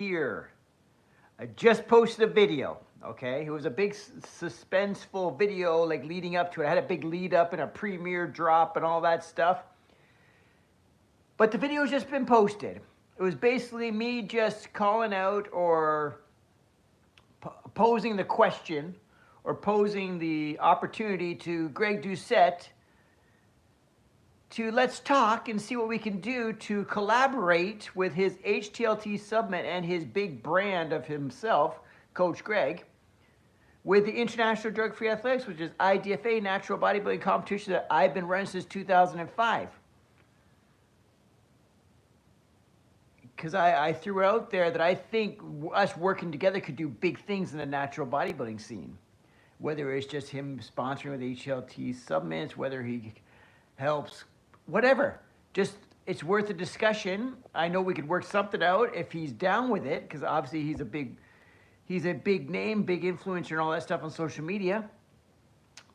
here. I just posted a video, okay? It was a big suspenseful video, like leading up to it. I had a big lead up and a premiere drop and all that stuff. But the video has just been posted. It was basically me just calling out or posing the question or posing the opportunity to Greg Doucette to let's talk and see what we can do to collaborate with his HTLT Summit and his big brand of himself, Coach Greg, with the International Drug-Free Athletics, which is IDFA natural bodybuilding competition that I've been running since 2005. Because I threw out there that I think us working together could do big things in the natural bodybuilding scene. Whether it's just him sponsoring with HLT Summits, whether he helps, whatever. Just, it's worth a discussion. I know we could work something out if he's down with it, because obviously he's a big name, big influencer and all that stuff on social media.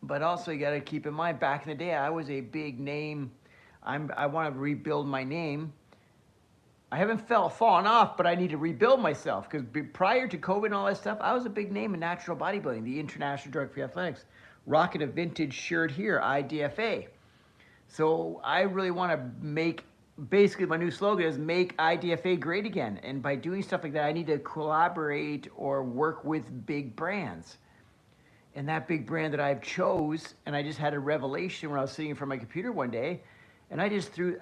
But also you got to keep in mind, back in the day, I was a big name. I want to rebuild my name. I haven't fallen off, but I need to rebuild myself, because prior to COVID and all that stuff, I was a big name in natural bodybuilding, the International Drug-Free Athletics, rocking a vintage shirt here, IDFA. So I really want to make, basically my new slogan is make IDFA great again. And by doing stuff like that, I need to collaborate or work with big brands. And that big brand that I've chose, and I just had a revelation when I was sitting in front of my computer one day, and I just threw,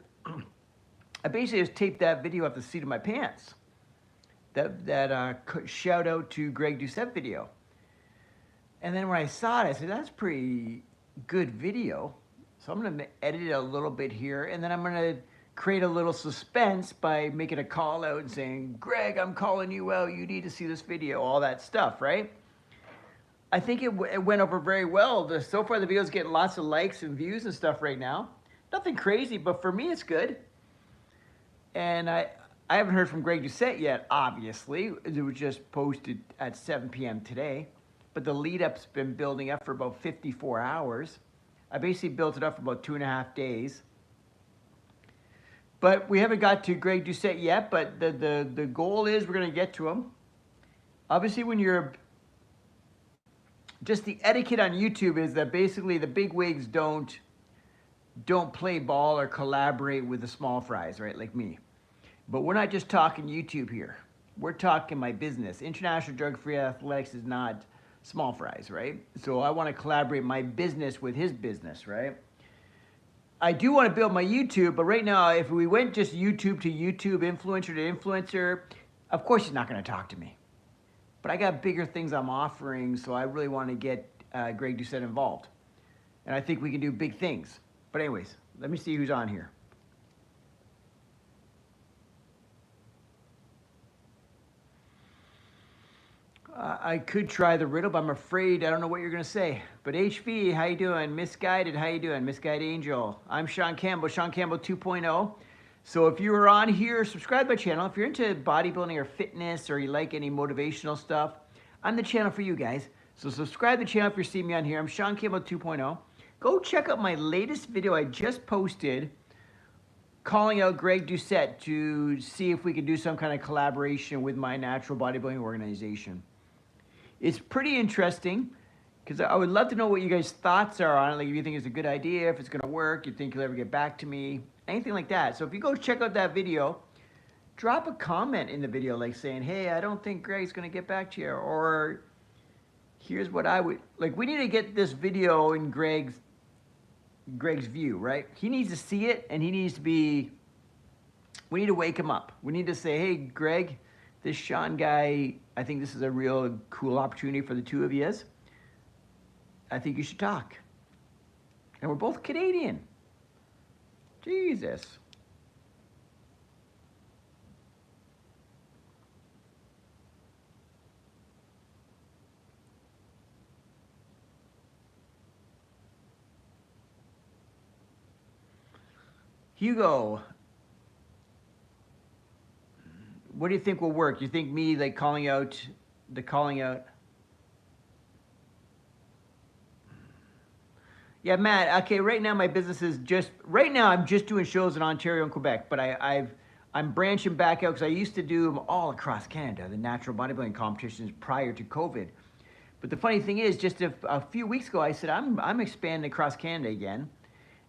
I basically just taped that video off the seat of my pants. That shout out to Greg Doucette video. And then when I saw it, I said, that's pretty good video. So I'm going to edit it a little bit here, and then I'm going to create a little suspense by making a call out and saying, Greg, I'm calling you out. You need to see this video, all that stuff, right? I think it went over very well. So far, the video's getting lots of likes and views and stuff right now. Nothing crazy, but for me, it's good. And I haven't heard from Greg Doucette yet, obviously. It was just posted at 7 p.m. today. But the lead-up's been building up for about 54 hours. I basically built it up for about 2.5 days. But we haven't got to Greg Doucette yet, but the goal is we're going to get to him. Obviously, when you're... Just the etiquette on YouTube is that basically the big wigs don't play ball or collaborate with the small fries, right, like me. But we're not just talking YouTube here. We're talking my business. International Drug-Free Athletics is not small fries, right? So I want to collaborate my business with his business, right? I do want to build my YouTube, but right now, if we went just YouTube to YouTube, influencer to influencer, of course he's not going to talk to me. But I got bigger things I'm offering, so I really want to get Greg Doucette involved. And I think we can do big things. But anyways, let me see who's on here. I could try the riddle, but I'm afraid I don't know what you're going to say. But HV, how you doing? Misguided, how you doing? Misguided Angel. I'm Shaun Campbell, Shaun Campbell 2.0. So if you are on here, subscribe to my channel. If you're into bodybuilding or fitness or you like any motivational stuff, I'm the channel for you guys. So subscribe to the channel if you're seeing me on here. I'm Shaun Campbell 2.0. Go check out my latest video I just posted calling out Greg Doucette to see if we can do some kind of collaboration with my natural bodybuilding organization. It's pretty interesting because I would love to know what you guys' thoughts are on it. Like if you think it's a good idea, if it's going to work, you think you'll ever get back to me, anything like that. So if you go check out that video, drop a comment in the video like saying, hey, I don't think Greg's going to get back to you, or here's what I would, like we need to get this video in Greg's view, right? He needs to see it, and he needs to be, we need to wake him up. We need to say, hey, Greg, this Shaun guy, I think this is a real cool opportunity for the two of yous. I think you should talk. And we're both Canadian. Jesus. Hugo, what do you think will work? You think me like calling out? Yeah, Matt. Okay, right now my business is just, right now I'm just doing shows in Ontario and Quebec, but I'm branching back out because I used to do them all across Canada, the natural bodybuilding competitions prior to COVID. But the funny thing is, just a few weeks ago, I said, I'm expanding across Canada again.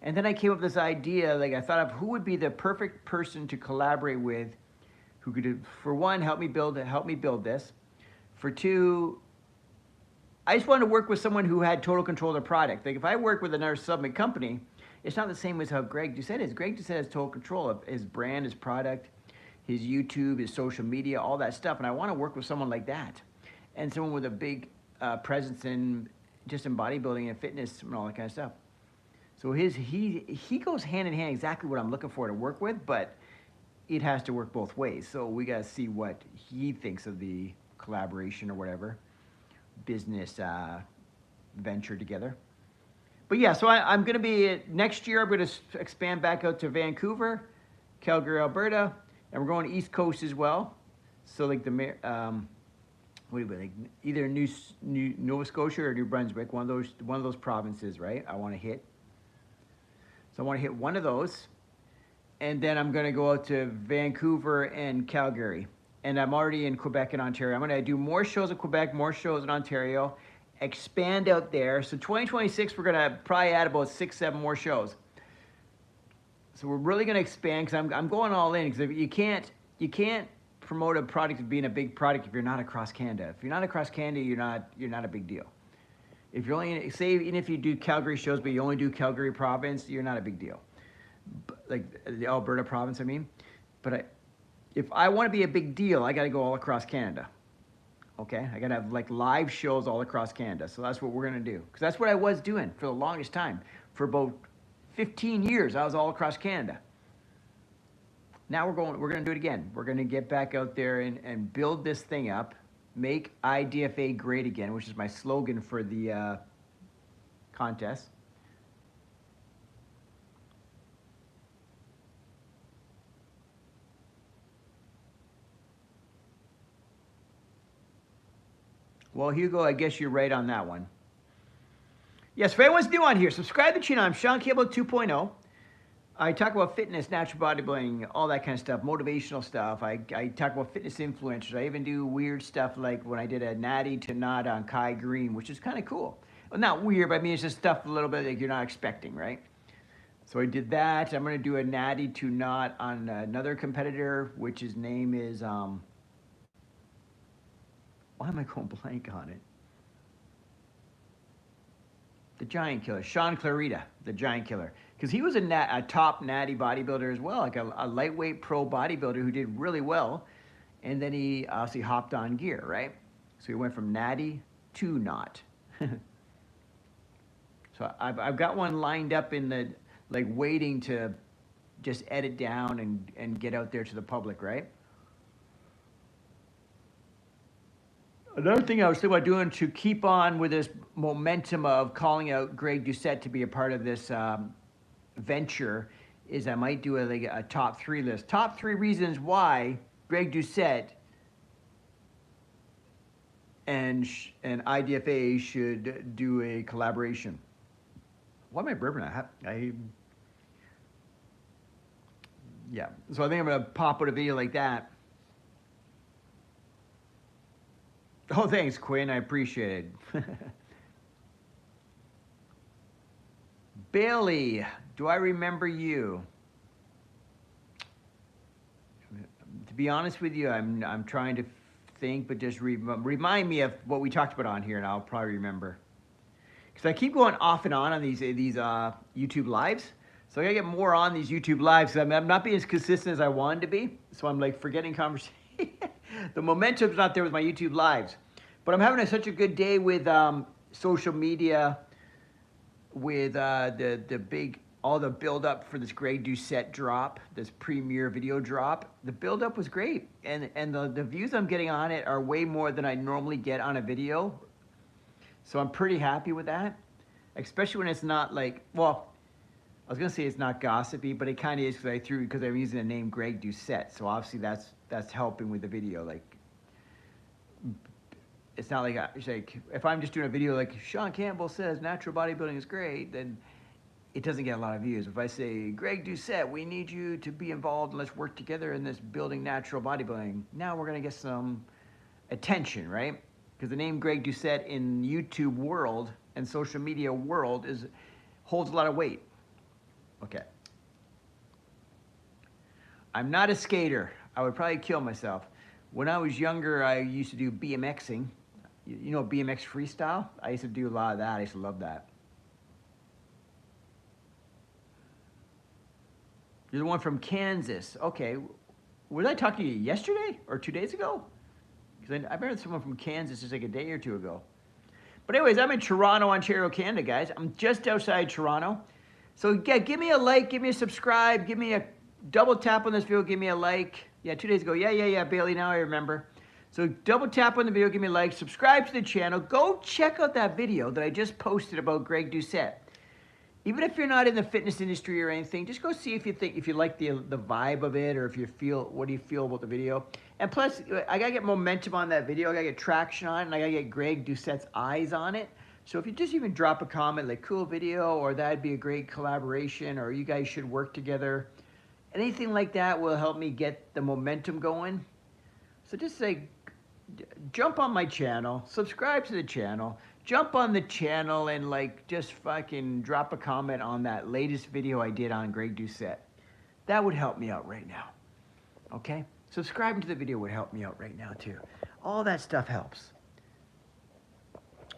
And then I came up with this idea, like I thought of who would be the perfect person to collaborate with, who could, for one, help me build this. For two, I just wanted to work with someone who had total control of the product. Like if I work with another supplement company, it's not the same as how Greg Doucette is. Greg Doucette has total control of his brand, his product, his YouTube, his social media, all that stuff. And I want to work with someone like that. And someone with a big presence in just in bodybuilding and fitness and all that kind of stuff. So he goes hand in hand exactly what I'm looking for to work with, but it has to work both ways. So we got to see what he thinks of the collaboration or whatever business venture together. But yeah, so I'm going to be, next year I'm going to expand back out to Vancouver, Calgary, Alberta, and we're going to East Coast as well. So like like either New Nova Scotia or New Brunswick, one of those provinces, right? I want to hit. So I want to hit one of those. And then I'm going to go out to Vancouver and Calgary. And I'm already in Quebec and Ontario. I'm going to do more shows in Quebec, more shows in Ontario, expand out there. So 2026, we're going to probably add about 6-7 more shows. So we're really going to expand because I'm going all in, because you can't promote a product as being a big product if you're not across Canada. If you're not across Canada, you're not a big deal. If you're only, say, even if you do Calgary shows, but you only do Calgary province, you're not a big deal. Like the Alberta province, I mean. But if I want to be a big deal, I got to go all across Canada. Okay, I got to have like live shows all across Canada. So that's what we're going to do. Because that's what I was doing for the longest time. For about 15 years, I was all across Canada. Now we're going to do it again. We're going to get back out there and build this thing up, make IDFA great again, which is my slogan for the contest. Well, Hugo, I guess you're right on that one. Yes, if anyone's new on here, subscribe to the channel. I'm Shaun Campbell 2.0. I talk about fitness, natural bodybuilding, all that kind of stuff, motivational stuff. I talk about fitness influencers. I even do weird stuff like when I did a natty to not on Kai Green, which is kind of cool. Well, not weird, but I mean, it's just stuff a little bit like you're not expecting, right? So I did that. I'm going to do a natty to not on another competitor, which his name is, why am I going blank on it? The Giant Killer, Shaun Clarita, the Giant Killer. Because he was a top natty bodybuilder as well, like a lightweight pro bodybuilder who did really well. And then he obviously hopped on gear, right? So he went from natty to not. So I've got one lined up in the, like waiting to just edit down and get out there to the public, right? Another thing I was thinking about doing to keep on with this momentum of calling out Greg Doucette to be a part of this venture is I might do a top 3 list. Top 3 reasons why Greg Doucette and IDFA should do a collaboration. Why am I burping? Yeah. So I think I'm going to pop out a video like that. Oh, thanks, Quinn. I appreciate it. Bailey, do I remember you? To be honest with you, I'm trying to think, but just remind me of what we talked about on here, and I'll probably remember. Because I keep going off and on these YouTube lives, so I gotta get more on these YouTube lives. Because I'm not being as consistent as I wanted to be, so I'm like forgetting conversation. The momentum's not there with my YouTube lives. But I'm having such a good day with social media, with all the build up for this Greg Doucette drop, this premiere video drop. The build up was great. And the views I'm getting on it are way more than I normally get on a video. So I'm pretty happy with that. Especially when it's not like, well, I was gonna say it's not gossipy, but it kind of is because I'm using the name Greg Doucette. So obviously that's helping with the video. Like, it's not like, it's like if I'm just doing a video like Shaun Campbell says natural bodybuilding is great, then it doesn't get a lot of views. If I say, Greg Doucette, we need you to be involved and let's work together in this building natural bodybuilding, now we're going to get some attention, right? Because the name Greg Doucette in YouTube world and social media world holds a lot of weight. Okay. I'm not a skater. I would probably kill myself. When I was younger, I used to do BMXing. You know BMX freestyle? I used to do a lot of that. I used to love that. You're the one from Kansas. Okay. Was I talking to you yesterday or 2 days ago? Because I remember someone from Kansas just like a day or two ago. But anyways, I'm in Toronto, Ontario, Canada, guys. I'm just outside Toronto. So yeah, give me a like, give me a subscribe, give me a double tap on this video, give me a like. Yeah, 2 days ago. Yeah, Bailey, now I remember. So double tap on the video, give me a like, subscribe to the channel. Go check out that video that I just posted about Greg Doucette. Even if you're not in the fitness industry or anything, just go see if you like the vibe of it, or if you feel, what do you feel about the video? And plus, I gotta get momentum on that video. I gotta get traction on it, and I gotta get Greg Doucette's eyes on it. So if you just even drop a comment like cool video, or that'd be a great collaboration, or you guys should work together, anything like that will help me get the momentum going. So just say, jump on my channel, subscribe to the channel, jump on the channel and like just fucking drop a comment on that latest video I did on Greg Doucette. That would help me out right now. Okay? Subscribing to the video would help me out right now too. All that stuff helps.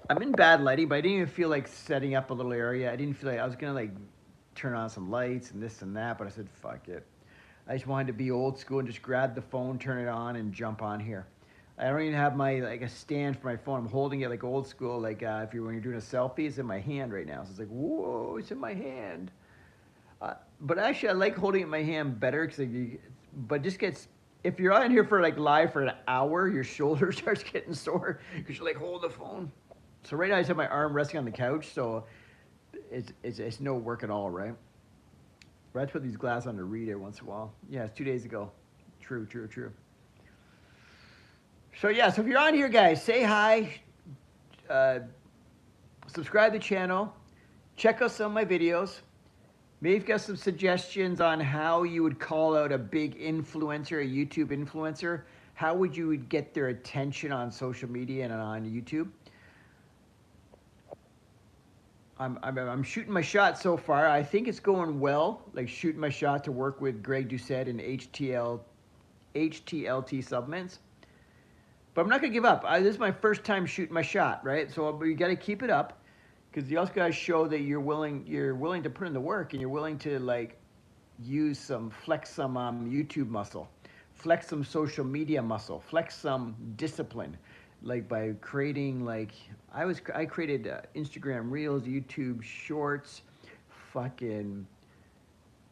I'm in bad lighting, but I didn't even feel like setting up a little area. I didn't feel like I was gonna like turn on some lights and this and that, but I said, fuck it. I just wanted to be old school and just grab the phone, turn it on, and jump on here. I don't even have my like a stand for my phone. I'm holding it like old school, like when you're doing a selfie, it's in my hand right now. So it's like, whoa, it's in my hand. But actually, I like holding it in my hand better, but just gets, if you're on here for like live for an hour, your shoulder starts getting sore because you're like, hold the phone. So right now I just have my arm resting on the couch, so it's no work at all, right? But I have to put these glasses on to read every once in a while. Yeah, it's 2 days ago. True. So yeah, so if you're on here, guys, say hi, subscribe to the channel, check out some of my videos. Maybe you've got some suggestions on how you would call out a big influencer, a YouTube influencer. How would you get their attention on social media and on YouTube? I'm shooting my shot so far. I think it's going well, like shooting my shot to work with Greg Doucette and HTLT supplements. But I'm not gonna give up. This is my first time shooting my shot, right? So you got to keep it up, because you also got to show that you're willing to put in the work, and you're willing to like flex some YouTube muscle, flex some social media muscle, flex some discipline, like by creating like I created Instagram Reels, YouTube Shorts, fucking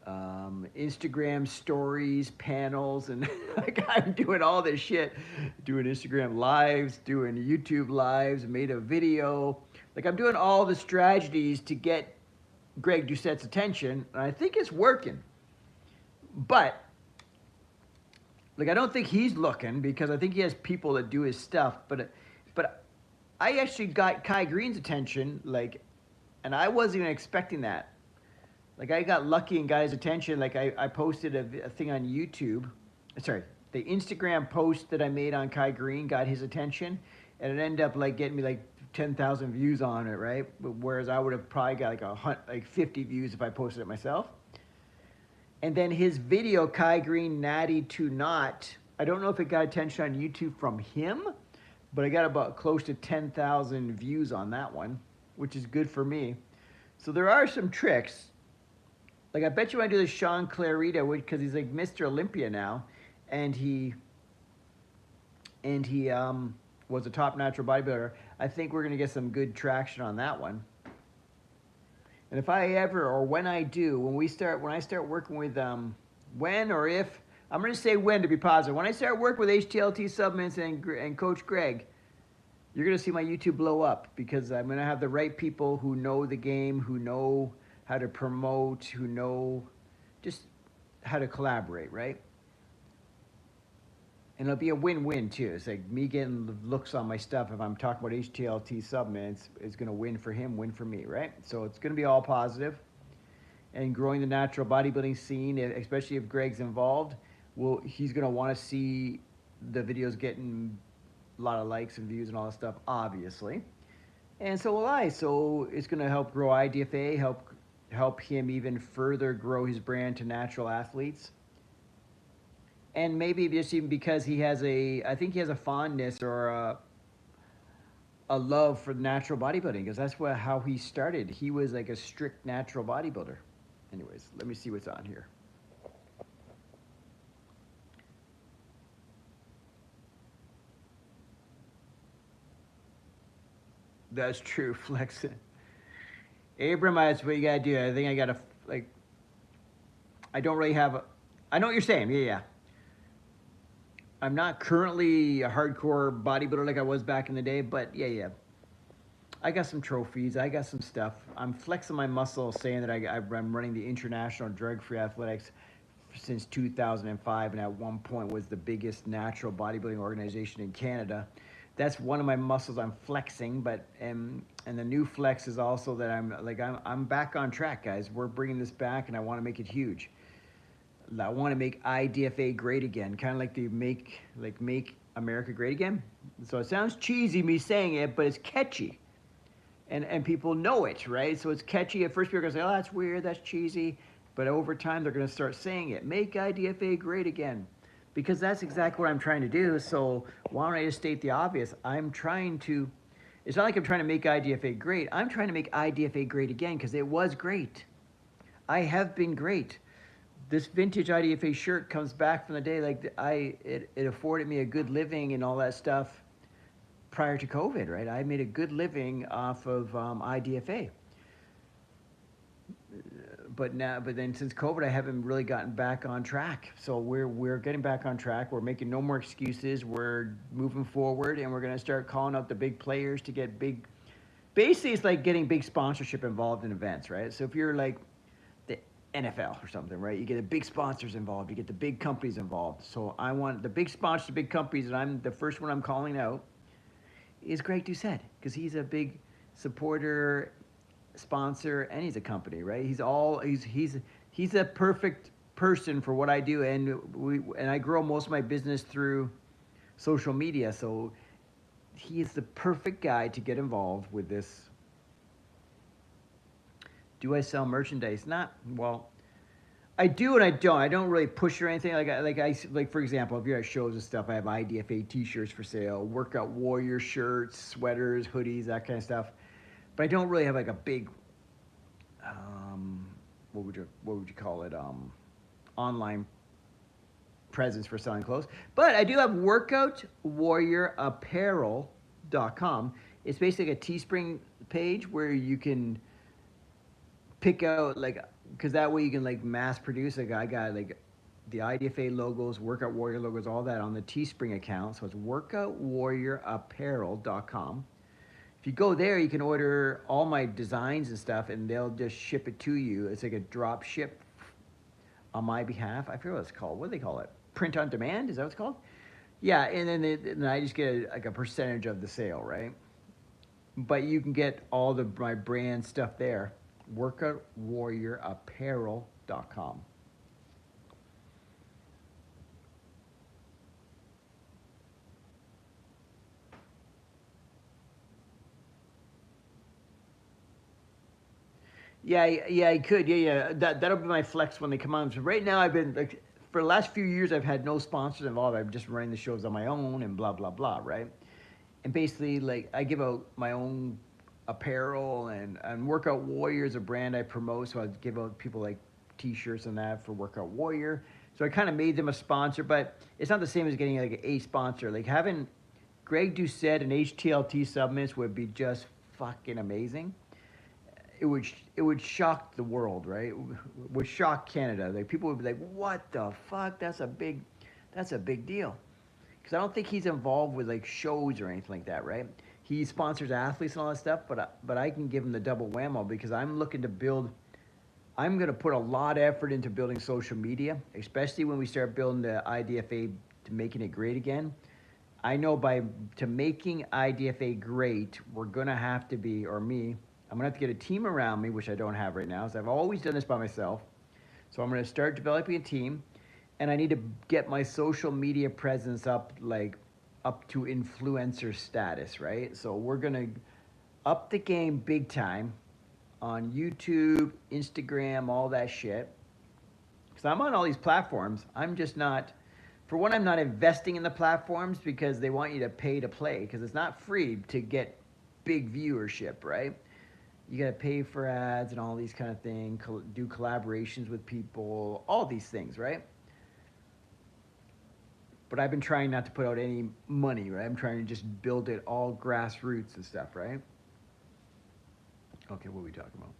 Instagram stories, panels, and like I'm doing all this shit, doing Instagram lives, doing YouTube lives, made a video. Like I'm doing all the strategies to get Greg Doucette's attention, and I think it's working. But like I don't think he's looking, because I think he has people that do his stuff. But I actually got Kai Green's attention, like, and I wasn't even expecting that. Like I got lucky and got his attention. Like I posted a thing on YouTube. Sorry, the Instagram post that I made on Kai Green got his attention, and it ended up like getting me like 10,000 views on it, right? Whereas I would have probably got like 50 views if I posted it myself. And then his video, Kai Green Natty to Not, I don't know if it got attention on YouTube from him, but I got about close to 10,000 views on that one, which is good for me. So there are some tricks. Like I bet you when I do the Shaun Clarita, because he's like Mr. Olympia now, and he was a top natural bodybuilder, I think we're gonna get some good traction on that one. And if I ever, or when I do, when I start working with when or if, I'm gonna say when to be positive. When I start working with HTLT supplements and Coach Greg, you're gonna see my YouTube blow up, because I'm gonna have the right people who know the game, who know how to promote, who know just how to collaborate, right? And it'll be a win-win too. It's like me getting the looks on my stuff. If I'm talking about HTLT supplements, it's gonna win for him, win for me, right? So it's gonna be all positive. and growing the natural bodybuilding scene, especially if Greg's involved, he's going to want to see the videos getting a lot of likes and views and all that stuff, obviously. And so will I. So it's going to help grow IDFA, help him even further grow his brand to natural athletes. And maybe just even because I think he has a fondness or a love for natural bodybuilding, because that's how he started. He was like a strict natural bodybuilder. Anyways, let me see what's on here. That's true, flex it. Abram, that's what you gotta do. I think I gotta, like, I don't really have I know what you're saying, yeah. I'm not currently a hardcore bodybuilder like I was back in the day, but yeah. I got some trophies, I got some stuff. I'm flexing my muscle saying that I'm running the International Drug-Free Athletics since 2005, and at one point was the biggest natural bodybuilding organization in Canada. That's one of my muscles I'm flexing, but and the new flex is also that I'm back on track, guys. We're bringing this back, and I want to make it huge. I want to make IDFA great again, kind of like the make America great again. So it sounds cheesy me saying it, but it's catchy, and people know it, right? So it's catchy. At first, people are gonna say, "Oh, that's weird, that's cheesy," but over time, they're gonna start saying it. Make IDFA great again. Because that's exactly what I'm trying to do. So why don't I just state the obvious? It's not like I'm trying to make IDFA great. I'm trying to make IDFA great again because it was great. I have been great. This vintage IDFA shirt comes back from the day it afforded me a good living and all that stuff prior to COVID, right? I made a good living off of IDFA. But then since COVID, I haven't really gotten back on track. So we're getting back on track. We're making no more excuses. We're moving forward, and we're gonna start calling out the big players to get big. Basically, it's like getting big sponsorship involved in events, right? So if you're like the NFL or something, right? You get the big sponsors involved. You get the big companies involved. So I want the big sponsors, the big companies, and I'm the first one I'm calling out is Greg Doucette, because he's a big supporter, sponsor, and he's a company, right? He's a perfect person for what I do, and I grow most of my business through social media, so he is the perfect guy to get involved with this. Do I sell merchandise? I do and I don't. I don't really push or anything. Like for example, if you're at shows and stuff, I have IDFA T-shirts for sale, Workout Warrior shirts, sweaters, hoodies, that kind of stuff. But I don't really have like a big, what would you call it, online presence for selling clothes. But I do have WorkoutWarriorApparel.com. It's basically a Teespring page where you can pick out because that way you can mass produce. I got the IDFA logos, Workout Warrior logos, all that on the Teespring account. So it's WorkoutWarriorApparel.com. If you go there, you can order all my designs and stuff, and they'll just ship it to you. It's like a drop ship on my behalf. I forget what it's called. What do they call it? Print on demand? Is that what it's called? Yeah, and then I just get a percentage of the sale, right? But you can get all my brand stuff there. WorkoutWarriorApparel.com. Yeah, I could. Yeah. That'll be my flex when they come on. So right now, I've been for the last few years, I've had no sponsors involved. I'm just running the shows on my own and blah blah blah, right? And basically, I give out my own apparel and Workout Warrior is a brand I promote, so I give out people T-shirts and that for Workout Warrior. So I kind of made them a sponsor, but it's not the same as getting a sponsor. Having Greg Doucette and HTLT Supplements would be just fucking amazing. It would shock the world, right? It would shock Canada. People would be like, "What the fuck? That's a big deal." Because I don't think he's involved with shows or anything like that, right? He sponsors athletes and all that stuff, but I can give him the double whammo because I'm looking to build. I'm going to put a lot of effort into building social media, especially when we start building the IDFA to making it great again. I know to making IDFA great, we're going to have to be, or me, I'm gonna have to get a team around me, which I don't have right now. So I've always done this by myself. So I'm gonna start developing a team, and I need to get my social media presence up, like up to influencer status, right? So we're gonna up the game big time on YouTube, Instagram, all that shit. Because I'm on all these platforms. I'm just not, for one, I'm not investing in the platforms because they want you to pay to play, because it's not free to get big viewership, right? You got to pay for ads and all these kind of things, do collaborations with people, all these things, right? But I've been trying not to put out any money, right? I'm trying to just build it all grassroots and stuff, right? Okay, what are we talking about?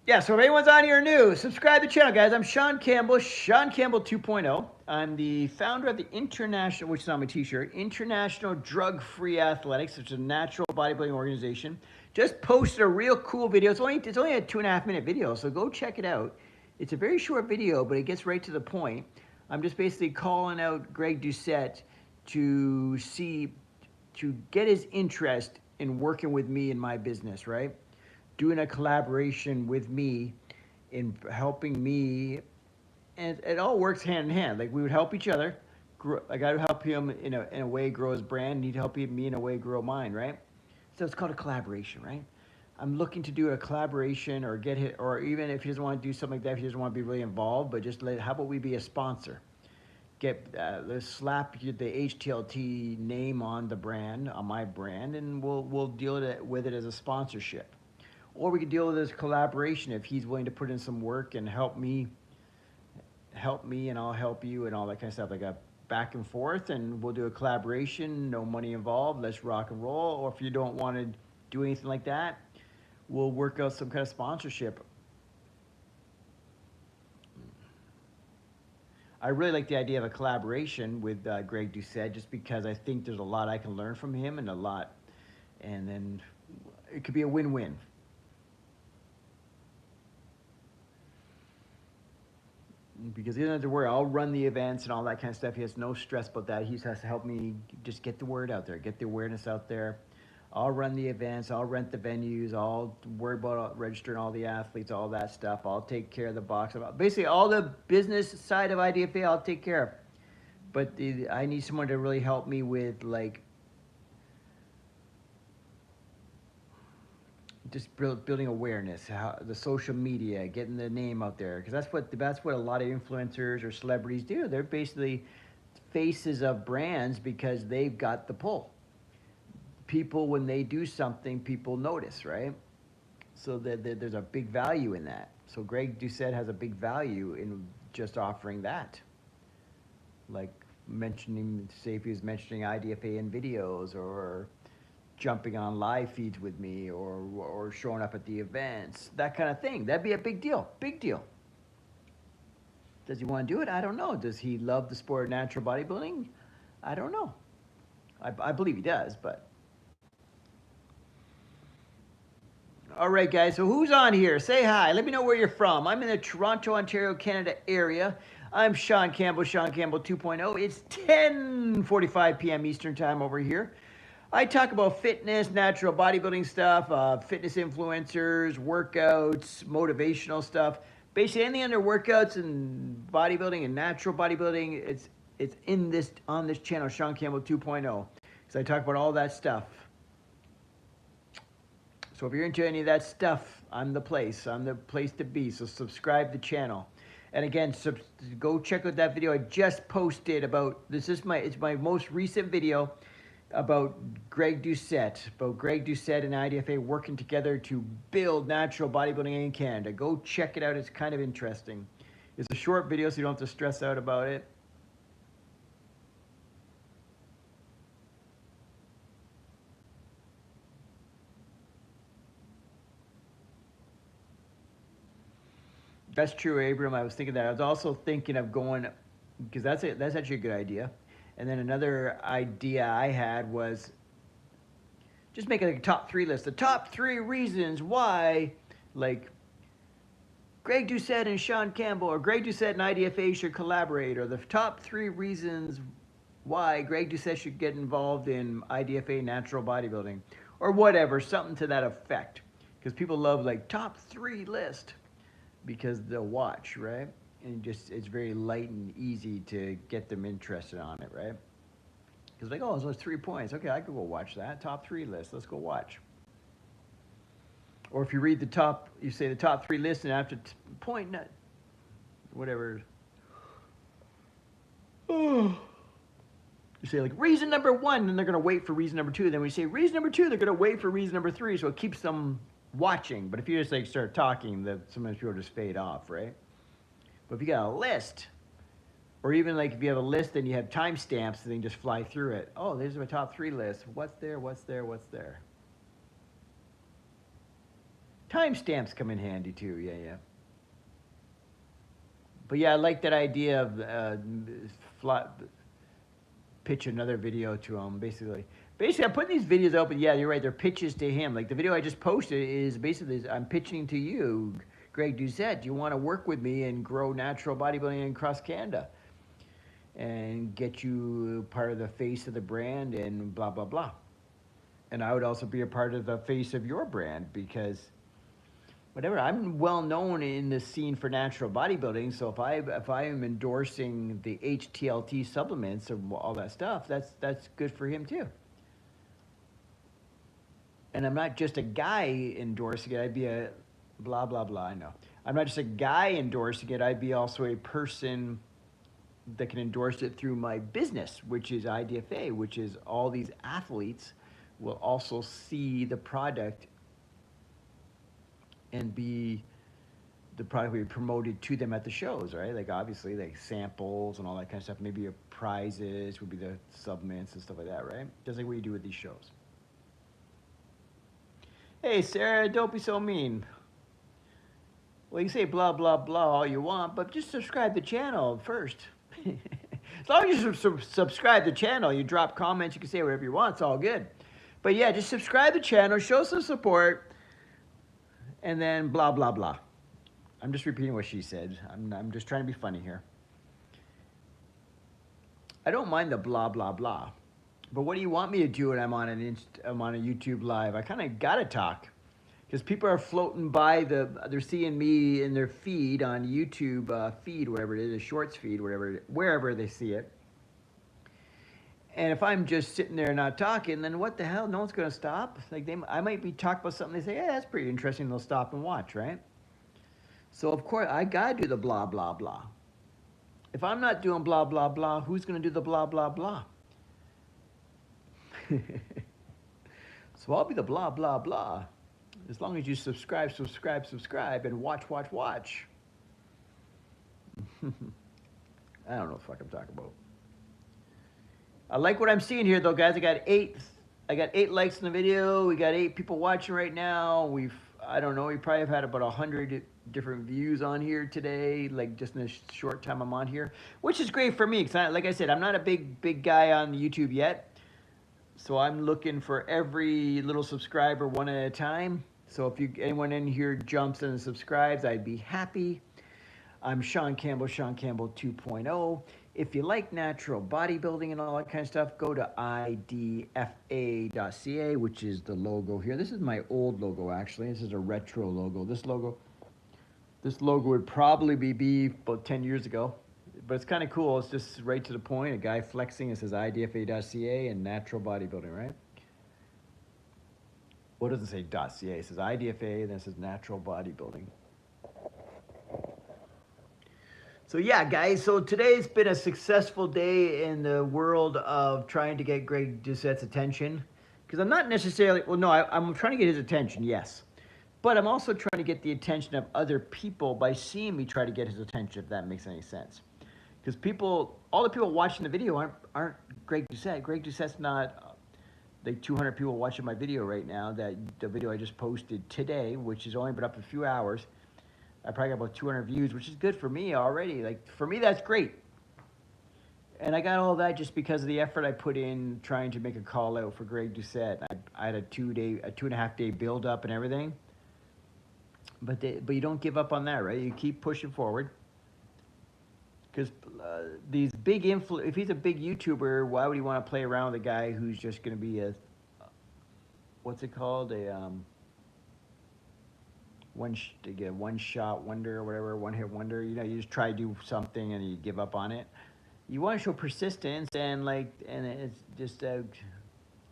Yeah, so if anyone's on here new, subscribe to the channel, guys. I'm Shaun Campbell, Shaun Campbell 2.0. I'm the founder of the International, which is on my t-shirt, International Drug-Free Athletics, which is a natural bodybuilding organization. Just posted a real cool video. It's only a 2.5-minute video, so go check it out. It's a very short video, but it gets right to the point. I'm just basically calling out Greg Doucette to get his interest in working with me in my business, right? Doing a collaboration with me in helping me, and it all works hand in hand. Like, we would help each other. I got to help him in a way grow his brand. He'd help me in a way grow mine, right? So it's called a collaboration, right? I'm looking to do a collaboration, or get hit, or even if he doesn't want to do something like that, if he doesn't want to be really involved, but just how about we be a sponsor? Let's slap the HTLT name on the brand, on my brand, and we'll deal with it as a sponsorship. Or we could deal with this collaboration if he's willing to put in some work and help me, and I'll help you and all that kind of stuff. Like a back and forth, and we'll do a collaboration, no money involved, let's rock and roll. Or if you don't want to do anything like that, we'll work out some kind of sponsorship. I really like the idea of a collaboration with Greg Doucette, just because I think there's a lot I can learn from him, and then it could be a win-win. Because he doesn't have to worry. I'll run the events and all that kind of stuff. He has no stress about that. He just has to help me just get the word out there, get the awareness out there. I'll run the events. I'll rent the venues. I'll worry about registering all the athletes, all that stuff. I'll take care of the box. Basically, all the business side of IDFA, I'll take care of. But I need someone to really help me with, like, just building awareness, the social media, getting the name out there, because that's what a lot of influencers or celebrities do. They're basically faces of brands because they've got the pull. People, when they do something, people notice, right? So there's a big value in that. So Greg Doucette has a big value in just offering that, like mentioning, say if he was mentioning IDFA in videos, or jumping on live feeds with me, or showing up at the events, that kind of thing. That'd be a big deal. Big deal. Does he want to do it? I don't know. Does he love the sport of natural bodybuilding? I don't know. I believe he does, but. All right, guys. So who's on here? Say hi. Let me know where you're from. I'm in the Toronto, Ontario, Canada area. I'm Shaun Campbell, Shaun Campbell 2.0. It's 10:45 p.m. Eastern time over here. I talk about fitness, natural bodybuilding stuff, fitness influencers, workouts, motivational stuff. Basically, anything under workouts and bodybuilding and natural bodybuilding, it's on this channel, Shaun Campbell 2.0. So I talk about all that stuff. So if you're into any of that stuff, I'm the place to be. So subscribe to the channel. And again, go check out that video I just posted about, it's my most recent video about Greg Doucette, and IDFA working together to build natural bodybuilding in Canada. Go check it out. It's kind of interesting. It's a short video, so you don't have to stress out about it. That's true, Abram. I was thinking that. I was also thinking of going, because that's actually a good idea. And then another idea I had was just making a top 3 list. The top 3 reasons why, like, Greg Doucette and Shaun Campbell, or Greg Doucette and IDFA should collaborate, or the top 3 reasons why Greg Doucette should get involved in IDFA natural bodybuilding, or whatever, something to that effect. Because people love like top 3 list because they'll watch, right? And just it's very light and easy to get them interested on it, right? Because like, oh, so it's 3 points. Okay, I could go watch that top 3 list. Let's go watch. Or if you read the top, you say the top 3 list, and after point, whatever. Oh. You say like reason number 1, and they're gonna wait for reason number 2. Then we say reason number 2, they're gonna wait for reason number 3. So it keeps them watching. But if you just like start talking, that sometimes people just fade off, right? But if you got a list, or even like if you have a list and you have timestamps, then you just fly through it. Oh, there's my top 3 list. What's there? What's there? What's there? Timestamps come in handy too. Yeah, yeah. But yeah, I like that idea of pitch another video to him. Basically, I'm putting these videos up, and yeah, you're right. They're pitches to him. Like the video I just posted is basically I'm pitching to you, Greg Doucette. Do you want to work with me and grow natural bodybuilding across Canada, and get you part of the face of the brand and blah blah blah. And I would also be a part of the face of your brand because whatever, I'm well known in the scene for natural bodybuilding. So if I am endorsing the HTLT supplements and all that stuff, that's good for him too. And I'm not just a guy endorsing it. I'd be a blah blah blah. I know. I'm not just a guy endorsing it. I'd be also a person that can endorse it through my business, which is IDFA, which is all these athletes will also see the product and be the product will be promoted to them at the shows, right? Like obviously like samples and all that kind of stuff. Maybe your prizes would be the supplements and stuff like that, right? Just like what you do with these shows. Hey Sarah, don't be so mean. Well, you can say blah blah blah all you want, but just subscribe to the channel first. As long as you subscribe to the channel, you drop comments, you can say whatever you want, it's all good. But yeah, just subscribe to the channel, show some support, and then blah, blah, blah. I'm just repeating what she said. I'm just trying to be funny here. I don't mind the blah, blah, blah. But what do you want me to do when I'm on a YouTube live? I kind of got to talk. Because people are floating by, they're seeing me in their feed on YouTube feed, whatever it is, a shorts feed, wherever they see it. And if I'm just sitting there not talking, then what the hell? No one's going to stop. Like I might be talking about something. They say, yeah, that's pretty interesting. They'll stop and watch, right? So of course I got to do the blah, blah, blah. If I'm not doing blah, blah, blah, who's going to do the blah, blah, blah? So I'll be the blah, blah, blah. As long as you subscribe, and watch. I don't know what the fuck I'm talking about. I like what I'm seeing here, though, guys. I got eight likes in the video. We got 8 people watching right now. I don't know, we probably have had about 100 different views on here today, like just in the short time I'm on here, which is great for me. Because like I said, I'm not a big guy on YouTube yet. So I'm looking for every little subscriber one at a time. So if anyone in here jumps in and subscribes, I'd be happy. I'm Shaun Campbell 2.0. If you like natural bodybuilding and all that kind of stuff, go to idfa.ca, which is the logo here. This is my old logo, actually. This is a retro logo. This logo would probably be about 10 years ago. But it's kind of cool. It's just right to the point. A guy flexing. It says idfa.ca and natural bodybuilding, right? What does it say .ca? It says IDFA, and then it says natural bodybuilding. So yeah, guys, so today's been a successful day in the world of trying to get Greg Doucette's attention. Because I'm not necessarily, well, no, I'm trying to get his attention, yes. But I'm also trying to get the attention of other people by seeing me try to get his attention, if that makes any sense. Because all the people watching the video aren't Greg Doucette. Greg Doucette's not like 200 people watching my video right now. The video I just posted today, which has only been up a few hours, I probably got about 200 views, which is good for me already. Like for me, that's great. And I got all that just because of the effort I put in trying to make a call out for Greg Doucette. I had a 2.5 day build up and everything. But you don't give up on that, right? You keep pushing forward. Because these big if he's a big YouTuber, why would he want to play around with a guy who's just going to be what's it called? To get one shot wonder or whatever, one hit wonder. You know, you just try to do something and you give up on it. You want to show persistence and like, and it's just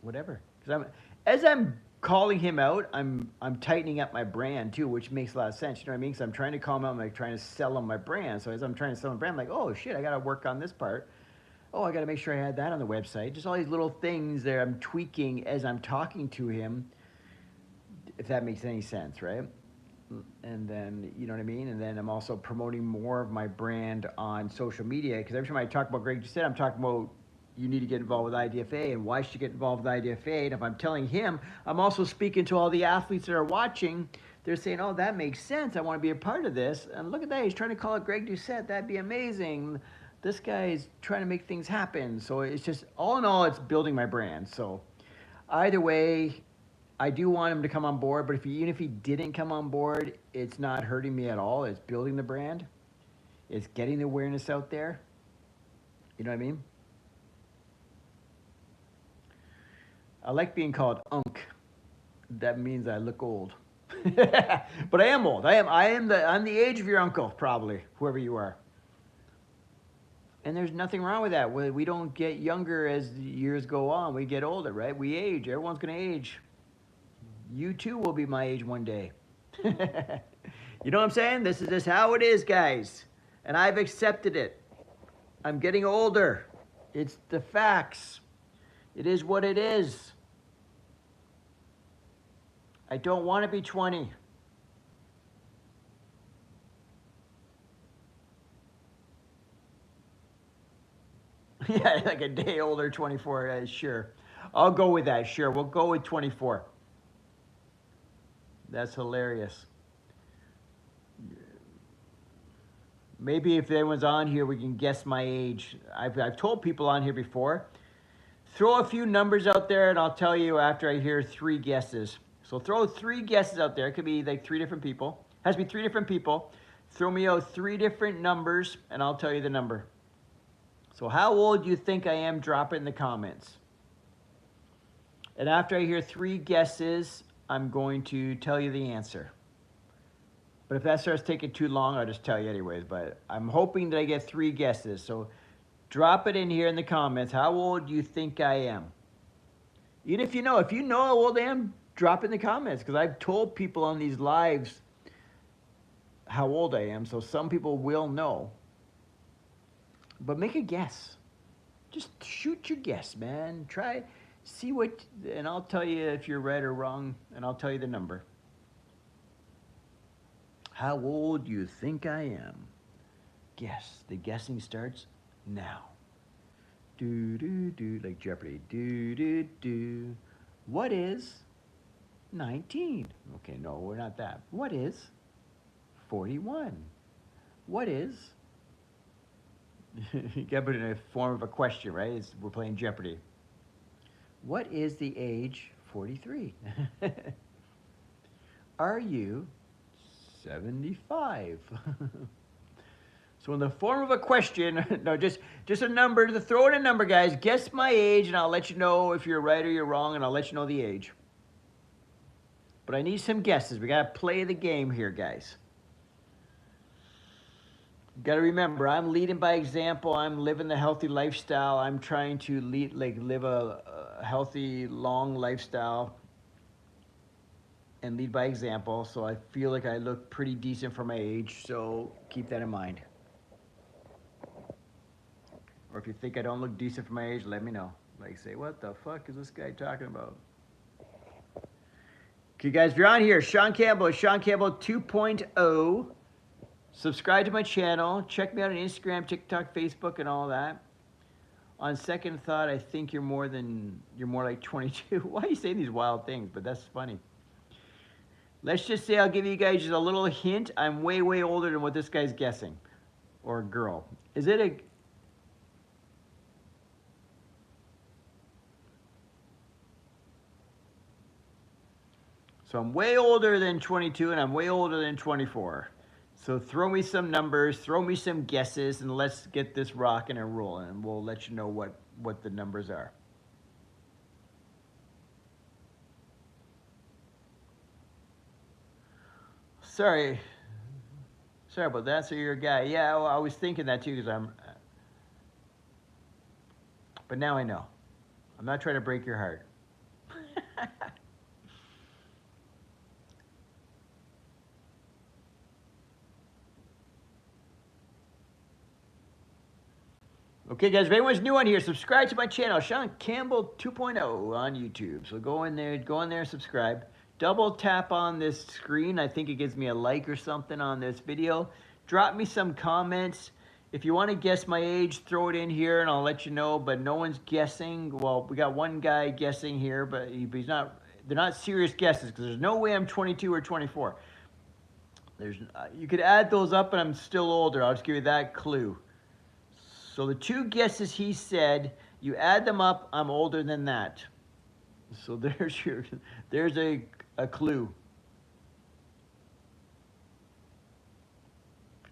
whatever. Because as I'm calling him out, I'm tightening up my brand too, which makes a lot of sense. You know what I mean? Because I'm trying to call him out, I'm like trying to sell him my brand. So as I'm trying to sell him brand, I'm like, oh shit, I got to work on this part. Oh, I got to make sure I had that on the website. Just all these little things that I'm tweaking as I'm talking to him, if that makes any sense, right? And then, you know what I mean? And then I'm also promoting more of my brand on social media, because every time I talk about Greg Doucette, I'm talking about you need to get involved with IDFA and why should you get involved with IDFA. And if I'm telling him, I'm also speaking to all the athletes that are watching. They're saying, oh, that makes sense. I want to be a part of this. And look at that. He's trying to call it Greg Doucette. That'd be amazing. This guy is trying to make things happen. So it's just, all in all, it's building my brand. So either way, I do want him to come on board, but even if he didn't come on board, it's not hurting me at all. It's building the brand. It's getting the awareness out there. You know what I mean? I like being called Unc. That means I look old. But I am old. I'm the age of your uncle, probably, whoever you are. And there's nothing wrong with that. We don't get younger as years go on. We get older, right? We age. Everyone's going to age. You too will be my age one day. You know what I'm saying? This is just how it is, guys. And I've accepted it. I'm getting older. It's the facts. It is what it is. I don't want to be 20. Yeah, like a day older, 24. Sure. I'll go with that. Sure. We'll go with 24. That's hilarious. Maybe if anyone's on here, we can guess my age. I've told people on here before. Throw a few numbers out there, and I'll tell you after I hear 3 guesses. So throw 3 guesses out there. It could be like 3 different people. It has to be 3 different people. Throw me out 3 different numbers, and I'll tell you the number. So how old do you think I am? Drop it in the comments. And after I hear 3 guesses, I'm going to tell you the answer. But if that starts taking too long, I'll just tell you anyways. But I'm hoping that I get 3 guesses. So drop it in here in the comments. How old do you think I am? Even if you know how old I am, drop it in the comments. Because I've told people on these lives how old I am. So some people will know. But make a guess. Just shoot your guess, man. See what, and I'll tell you if you're right or wrong, and I'll tell you the number. How old do you think I am? Guess. The guessing starts now. Do, do, do, like Jeopardy. Do, do, do. What is 19? Okay, no, we're not that. What is 41? What is... You got to put it in a form of a question, right? We're playing Jeopardy. What is the age 43? Are you 75? So in the form of a question, no, just a number, throw in a number, guys. Guess my age, and I'll let you know if you're right or you're wrong, and I'll let you know the age. But I need some guesses. We got to play the game here, guys. Got to remember, I'm leading by example. I'm living the healthy lifestyle. I'm trying to live a healthy, long lifestyle and lead by example. So I feel like I look pretty decent for my age. So keep that in mind. Or if you think I don't look decent for my age, let me know. Like, say, what the fuck is this guy talking about? Okay, guys, if you're on here, Shaun Campbell 2.0. Subscribe to my channel. Check me out on Instagram, TikTok, Facebook, and all that. On second thought, I think you're more like 22. Why are you saying these wild things? But that's funny. Let's just say I'll give you guys just a little hint. I'm way, way older than what this guy's guessing. Or girl. Is it a... So I'm way older than 22, and I'm way older than 24. So throw me some numbers, throw me some guesses, and let's get this rocking and rolling, and we'll let you know what the numbers are. Sorry. Sorry about that. So you're a guy. Yeah, well, I was thinking that too because but now I know. I'm not trying to break your heart. Okay, guys, if anyone's new on here, subscribe to my channel, Shaun Campbell 2.0 on YouTube. So go in there, subscribe. Double tap on this screen. I think it gives me a like or something on this video. Drop me some comments. If you want to guess my age, throw it in here and I'll let you know, but no one's guessing. Well, we got one guy guessing here, but he's not, they're not serious guesses because there's no way I'm 22 or 24. You could add those up and I'm still older. I'll just give you that clue. So the two guesses he said, you add them up, I'm older than that. So there's a clue.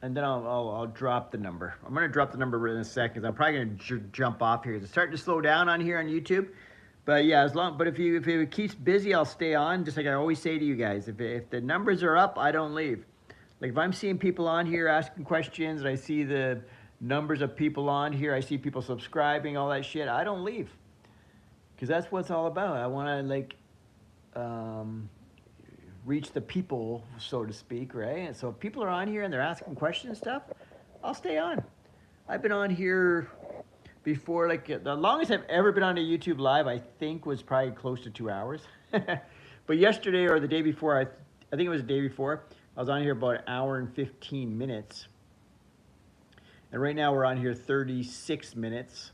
And then I'll drop the number. I'm gonna drop the number in a second. I'm probably gonna jump off here. It's starting to slow down on here on YouTube. But yeah, but if it keeps busy, I'll stay on. Just like I always say to you guys, if the numbers are up, I don't leave. Like if I'm seeing people on here asking questions and I see the numbers of people on here, I see people subscribing, all that shit, I don't leave. Because that's what it's all about. I want to like reach the people, so to speak, right? And so if people are on here and they're asking questions and stuff, I'll stay on. I've been on here before, like the longest I've ever been on a YouTube live, I think was probably close to 2 hours. But yesterday or the day before, I think it was the day before, I was on here about 1 hour and 15 minutes. And right now we're on here 36 minutes.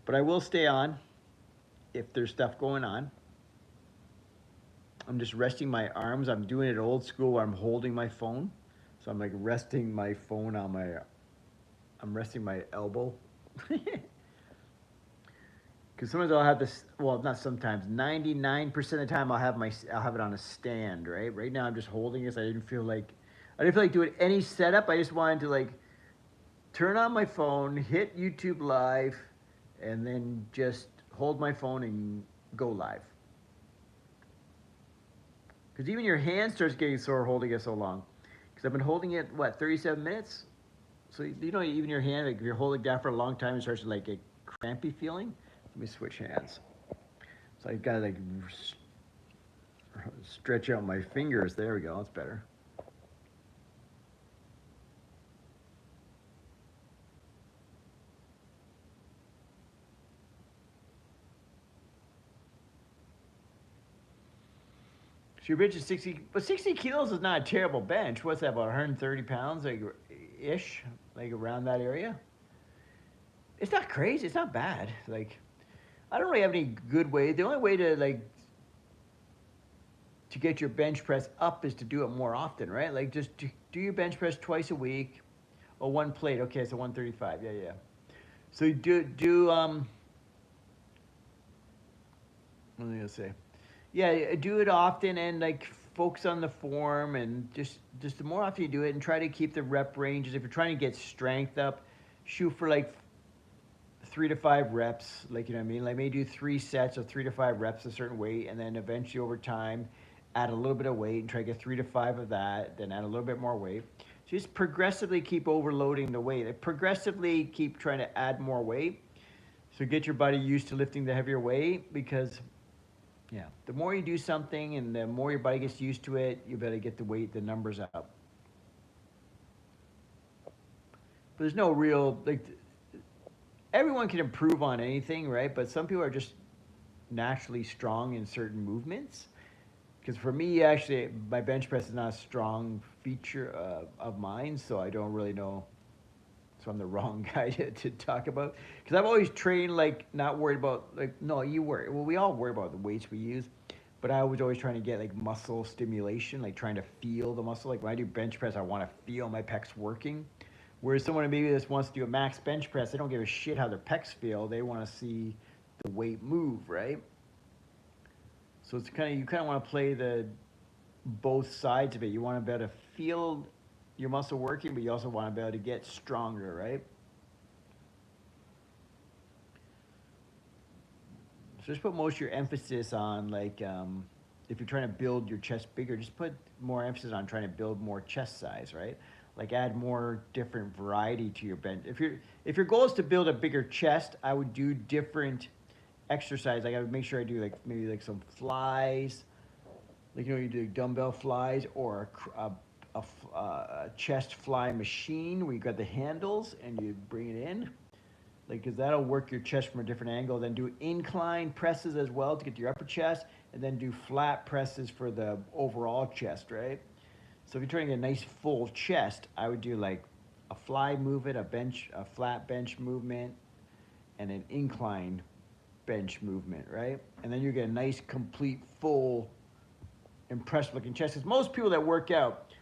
But I will stay on if there's stuff going on. I'm just resting my arms. I'm doing it old school where I'm holding my phone. So I'm like resting my phone on I'm resting my elbow. Because sometimes I'll have this, well, not sometimes, 99% of the time I'll have it on a stand, right? Right now I'm just holding it. So I didn't feel like doing any setup. I just wanted to like turn on my phone, hit YouTube live, and then just hold my phone and go live. Because even your hand starts getting sore holding it so long. Because I've been holding it, what, 37 minutes? So, you know, even your hand, like if you're holding it down for a long time, it starts to like get crampy feeling. Let me switch hands. So I gotta like stretch out my fingers. There we go, that's better. So your bench is 60, but 60 kilos is not a terrible bench. What's that, about 130 pounds, like ish, like around that area? It's not crazy, it's not bad. Like, I don't really have any good way. The only way to like, to get your bench press up is to do it more often, right? Like just do your bench press twice a week, or one plate. Okay, so 135, yeah. So you what was I gonna say? Yeah, do it often and like focus on the form and just the more often you do it and try to keep the rep ranges. If you're trying to get strength up, shoot for like 3 to 5 reps, like, you know what I mean? Like maybe do 3 sets of 3 to 5 reps a certain weight, and then eventually over time, add a little bit of weight and try to get 3 to 5 of that, then add a little bit more weight. So just progressively keep overloading the weight. Like progressively keep trying to add more weight. So get your body used to lifting the heavier weight, because yeah, the more you do something and the more your body gets used to it, you better get the numbers up. But there's no real, like, everyone can improve on anything, right? But some people are just naturally strong in certain movements. Because for me, actually, my bench press is not a strong feature of mine, so I don't really know. So I'm the wrong guy to talk about. Because I've always trained, like, not worried about, like, no, you worry. Well, we all worry about the weights we use. But I was always trying to get, like, muscle stimulation, like trying to feel the muscle. Like when I do bench press, I want to feel my pecs working. Whereas someone maybe just wants to do a max bench press, they don't give a shit how their pecs feel. They want to see the weight move, right? So it's you kind of want to play both sides of it. You want to be able to feel your muscle working, but you also want to be able to get stronger, right? So just put most of your emphasis on like if you're trying to build your chest bigger, just put more emphasis on trying to build more chest size, right? Like add more different variety to your bench. If your goal is to build a bigger chest, I would do different exercise. Like I would make sure I do like maybe like some flies, like you do dumbbell flies or a chest fly machine where you got the handles and you bring it in, like because that'll work your chest from a different angle. Then do incline presses as well to get to your upper chest, and then do flat presses for the overall chest, right? So if you're trying to get a nice full chest, I would do like a fly movement, a flat bench movement, and an incline bench movement, right? And then you get a nice, complete, full, impressive looking chest. Because most people that work out,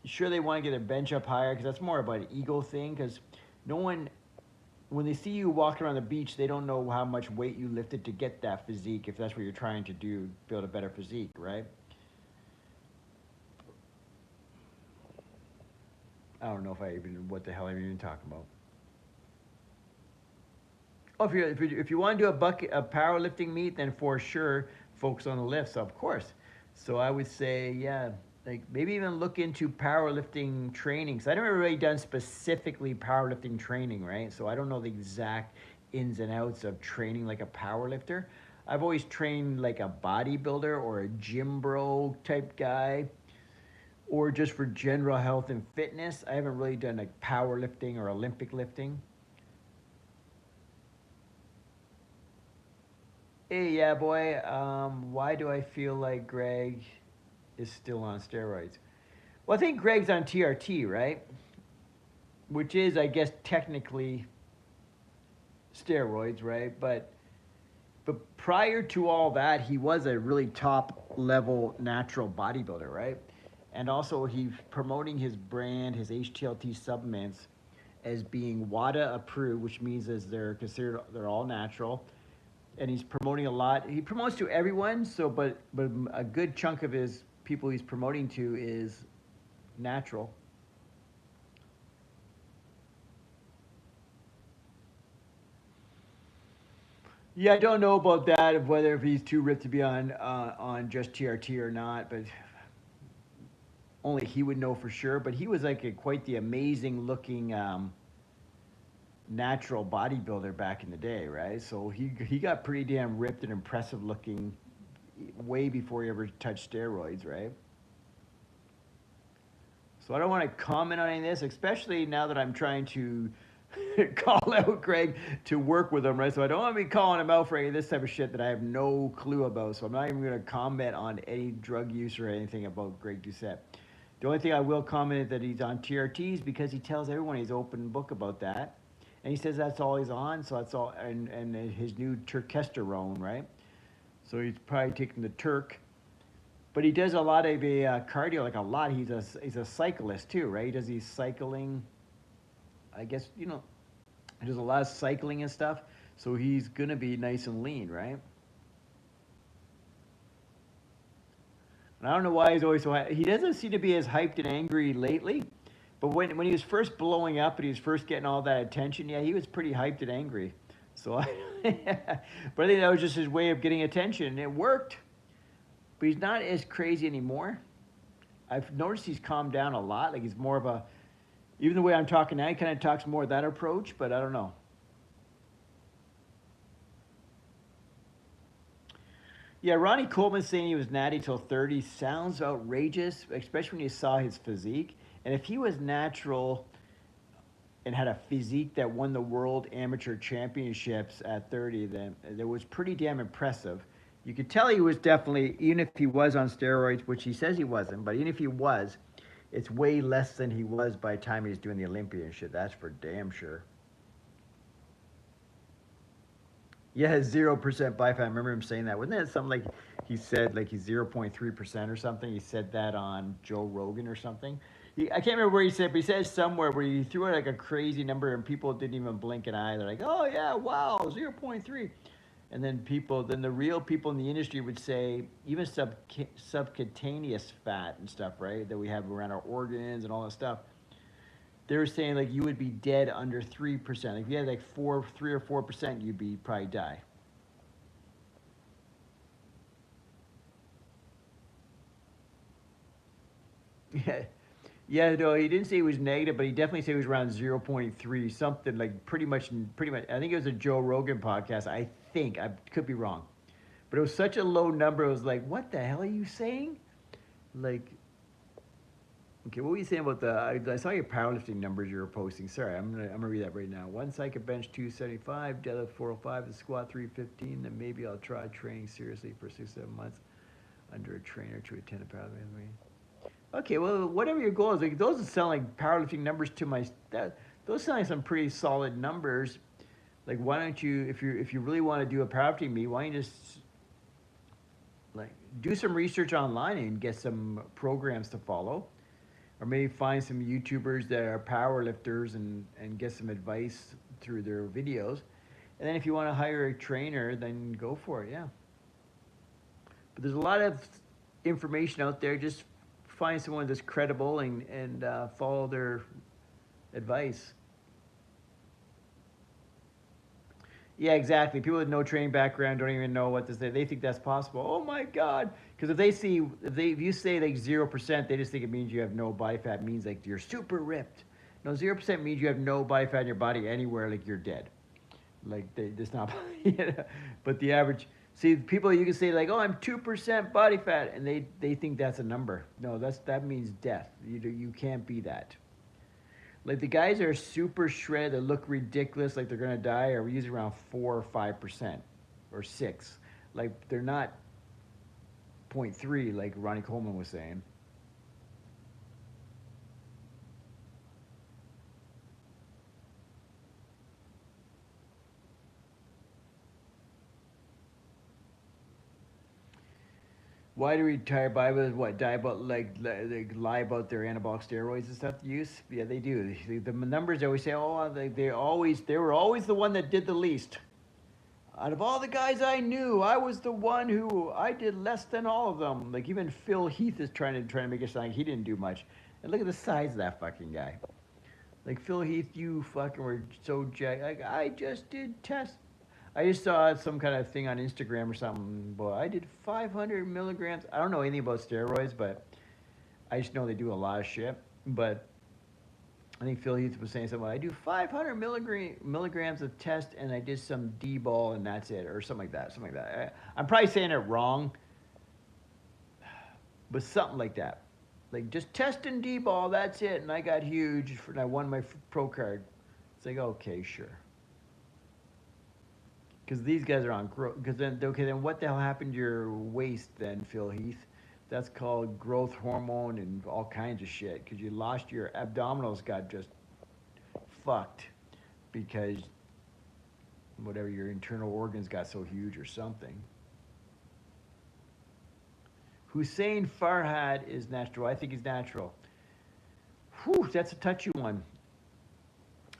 sure they want to get their bench up higher because that's more about an ego thing. Because no one, when they see you walking around the beach, they don't know how much weight you lifted to get that physique. If that's what you're trying to do, build a better physique, right? I don't know what the hell I'm even talking about. Oh, if you want to do a powerlifting meet, then for sure focus on the lifts, of course. So I would say, yeah, like maybe even look into powerlifting training. Cause I never really done specifically powerlifting training, right? So I don't know the exact ins and outs of training like a powerlifter. I've always trained like a bodybuilder or a gym bro type guy, or just for general health and fitness. I haven't really done like powerlifting or Olympic lifting. Hey, yeah, boy. Why do I feel like Greg is still on steroids? Well, I think Greg's on TRT, right? Which is, I guess, technically steroids, right? But prior to all that, he was a really top level natural bodybuilder, right? And also he's promoting his brand, his HTLT supplements, as being WADA approved, which means as they're all natural. And he's promoting a lot. He promotes to everyone, so but a good chunk of his people he's promoting to is natural. Yeah, I don't know about that of whether if he's too ripped to be on just TRT or not, but only he would know for sure. But he was like quite the amazing looking natural bodybuilder back in the day, right? So he got pretty damn ripped and impressive looking way before he ever touched steroids, right? So I don't want to comment on any of this, especially now that I'm trying to call out Greg to work with him, right? So I don't want to be calling him out for any of this type of shit that I have no clue about. So I'm not even going to comment on any drug use or anything about Greg Doucette. The only thing I will comment is that he's on TRTs because he tells everyone he's open book about that. And he says that's all he's on, so that's all, and his new turkesterone, right? So he's probably taking the Turk, but he does a lot of cardio, like a lot. He's a cyclist too, right? He does these cycling. I guess he does a lot of cycling and stuff. So he's gonna be nice and lean, right? And I don't know why he's always so. He doesn't seem to be as hyped and angry lately. But when he was first blowing up and he was first getting all that attention, yeah, he was pretty hyped and angry. So, but I think that was just his way of getting attention, and it worked. But he's not as crazy anymore. I've noticed he's calmed down a lot. Like he's more of a, even the way I'm talking now, he kind of talks more of that approach. But I don't know. Yeah, Ronnie Coleman saying he was natty till 30 sounds outrageous, especially when you saw his physique. And if he was natural and had a physique that won the world amateur championships at 30, then it was pretty damn impressive. You could tell he was definitely, even if he was on steroids, which he says he wasn't, but even if he was, it's way less than he was by the time he was doing the Olympia and shit. That's for damn sure. Yeah, 0% body fat. I remember him saying that. Wasn't that something like he said, like he's 0.3% or something? He said that on Joe Rogan or something. I can't remember where he said, but he said somewhere where he threw out like a crazy number and people didn't even blink an eye. They're like, oh yeah, wow, 0.3. And then the real people in the industry would say, even subcutaneous fat and stuff, right, that we have around our organs and all that stuff. They were saying like you would be dead under 3%. Like if you had like 3 or 4%, you'd be probably die. Yeah. Yeah, no, he didn't say it was negative, but he definitely said it was around 0.3, something like pretty much. I think it was a Joe Rogan podcast. I think I could be wrong, but it was such a low number. It was like, what the hell are you saying? Like, okay, what were you saying about the? I saw your powerlifting numbers you were posting. Sorry, I'm gonna read that right now. One cycle bench 275, deadlift 405, the squat 315. Then maybe I'll try training seriously for 6 7 months under a trainer to attend a powerlifting meeting. Okay, well, whatever your goal is, like those sound like powerlifting numbers to my. Those sound like some pretty solid numbers. Like, why don't you, if you really want to do a powerlifting meet, why don't you just like do some research online and get some programs to follow, or maybe find some YouTubers that are power lifters and get some advice through their videos. And then if you want to hire a trainer, then go for it. Yeah. But there's a lot of information out there. Just find someone that's credible and follow their advice. Yeah, exactly. People with no training background don't even know what to say. They think that's possible. Oh my God! Because if you say like 0%, they just think it means you have no body fat. It means like you're super ripped. No, 0% means you have no body fat in your body anywhere. Like you're dead. Like that's not. You know, but the average. See, people you can say like, oh, I'm 2% body fat, and they think that's a number. No, that means death. You can't be that. Like the guys that are super shredded that look ridiculous, like they're gonna die, are usually around 4 or 5%, or 6. Like they're not zero point 0.3, like Ronnie Coleman was saying. Why do retired bodybuilders what die about like lie about their anabolic steroids and stuff to use? Yeah, they do. The numbers they always say, oh, they were always the one that did the least. Out of all the guys I knew, I was the one who I did less than all of them. Like even Phil Heath is trying to make it sound like he didn't do much. And look at the size of that fucking guy. Like Phil Heath, you fucking were so jacked. Like I just did tests. I just saw some kind of thing on Instagram or something. Boy, I did 500 milligrams. I don't know anything about steroids, but I just know they do a lot of shit. But I think Phil Heath was saying something. I do 500 milligrams of test, and I did some D-ball, and that's it, or something like that. Something like that. I'm probably saying it wrong, but something like that. Like just test and D-ball, that's it, and I got huge, and I won my pro card. It's like okay, sure. Because these guys are on growth. Because then, okay, then what the hell happened to your waist then, Phil Heath? That's called growth hormone and all kinds of shit. Because you lost your abdominals, got just fucked because whatever your internal organs got so huge or something. Hussein Farhad is natural. I think he's natural. Whew, that's a touchy one.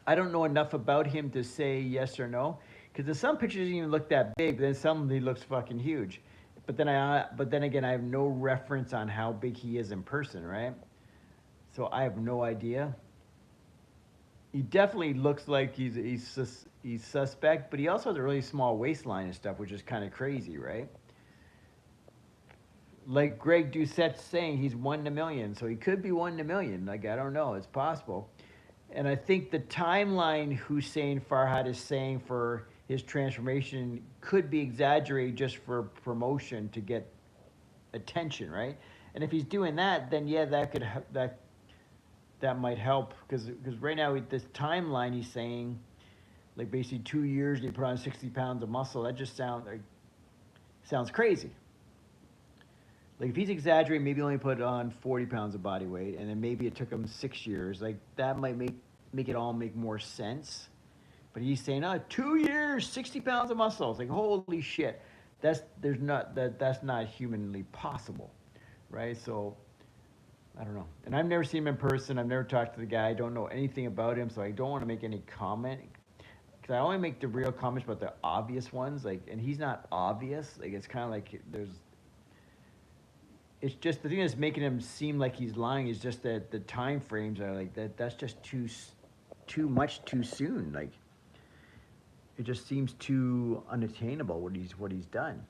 I don't know enough about him to say yes or no. Because in some pictures he even look that big, but then some he looks fucking huge. But then again, I have no reference on how big he is in person, right? So I have no idea. He definitely looks like he's suspect, but he also has a really small waistline and stuff, which is kind of crazy, right? Like Greg Doucette's saying, he's 1 in a million, so he could be 1 in a million. Like I don't know, it's possible. And I think the timeline Hussein Farhad is saying for his transformation could be exaggerated just for promotion to get attention, right? And if he's doing that, then yeah, that might help because right now with this timeline he's saying like basically 2 years and he put on 60 pounds of muscle. That just sounds crazy. Like if he's exaggerating, maybe only put on 40 pounds of body weight, and then maybe it took him 6 years. Like that might make it all make more sense. But he's saying, oh, 2 years, 60 pounds of muscle. It's like holy shit. That's not humanly possible, right? So I don't know. And I've never seen him in person. I've never talked to the guy. I don't know anything about him, so I don't want to make any comment. Because I only make the real comments about the obvious ones. Like, and he's not obvious. Like, it's kind of like it's just the thing that's making him seem like he's lying is just that the time frames are like that. That's just too much too soon. Like, it just seems too unattainable what he's done.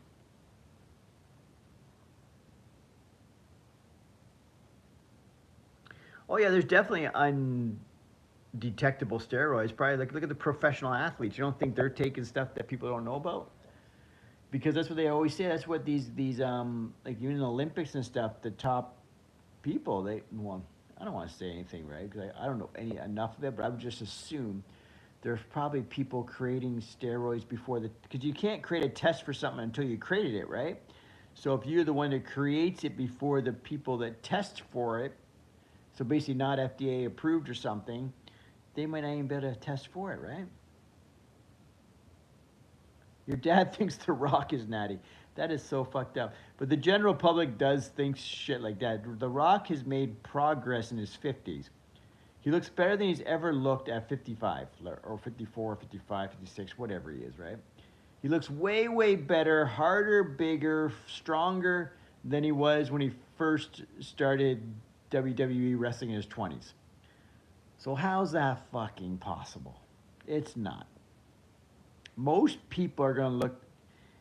Oh yeah, there's definitely undetectable steroids. Probably like look at the professional athletes. You don't think they're taking stuff that people don't know about? Because that's what they always say. That's what these like even in the Olympics and stuff, the top people they well, I don't want to say anything, right? Because I don't know any enough of it, but I would just assume there's probably people creating steroids before the because you can't create a test for something until you created it, right? So if you're the one that creates it before the people that test for it, so basically not FDA approved or something, they might not even be able to test for it, right? Your dad thinks The Rock is natty. That is so fucked up. But the general public does think shit like that. The Rock has made progress in his 50s. He looks better than he's ever looked at 55 or 54, 55, 56, whatever he is, right? He looks way, way better, harder, bigger, stronger than he was when he first started WWE wrestling in his 20s. So, how's that fucking possible? It's not. Most people are going to look,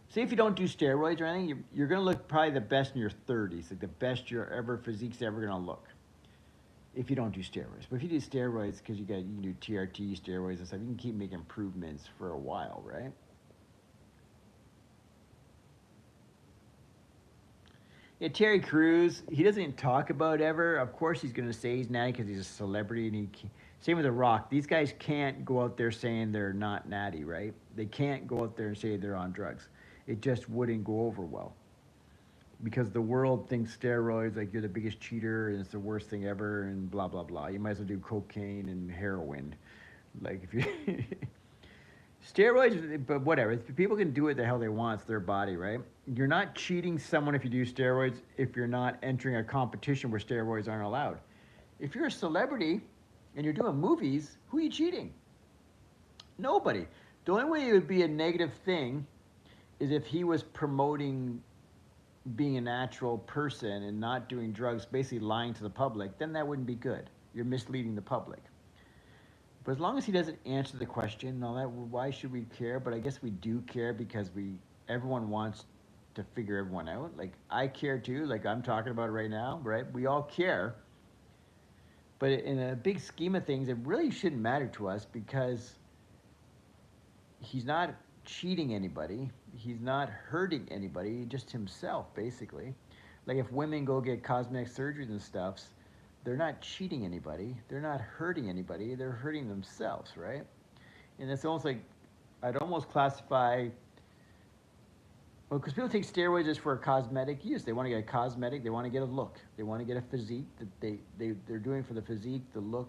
say if you don't do steroids or anything, you're going to look probably the best in your 30s, like the best your ever physique's ever going to look. If you don't do steroids. But if you do steroids, because you can do TRT, steroids and stuff, you can keep making improvements for a while, right? Yeah, Terry Crews, he doesn't talk about it ever. Of course, he's going to say he's natty because he's a celebrity, and same with The Rock. These guys can't go out there saying they're not natty, right? They can't go out there and say they're on drugs. It just wouldn't go over well because the world thinks steroids like you're the biggest cheater and it's the worst thing ever and blah blah blah. You might as well do cocaine and heroin, like if you steroids, but whatever. People can do it the hell they want. It's their body, right? You're not cheating someone if you do steroids if you're not entering a competition where steroids aren't allowed. If you're a celebrity and you're doing movies, who are you cheating? Nobody. The only way it would be a negative thing is if he was promoting being a natural person and not doing drugs, basically lying to the public, then that wouldn't be good. You're misleading the public. But as long as he doesn't answer the question, all that, why should we care? But I guess we do care because everyone wants to figure everyone out. Like I care too. Like I'm talking about it right now, right? We all care. But in a big scheme of things, it really shouldn't matter to us because he's not cheating anybody. He's not hurting anybody, just himself, basically. Like if women go get cosmetic surgeries and stuff, they're not cheating anybody. They're not hurting anybody. They're hurting themselves, right? And it's almost like I'd almost classify. Well, because people take steroids just for a cosmetic use. They want to get a cosmetic. They want to get a look. They want to get a physique that they're doing for the physique, the look,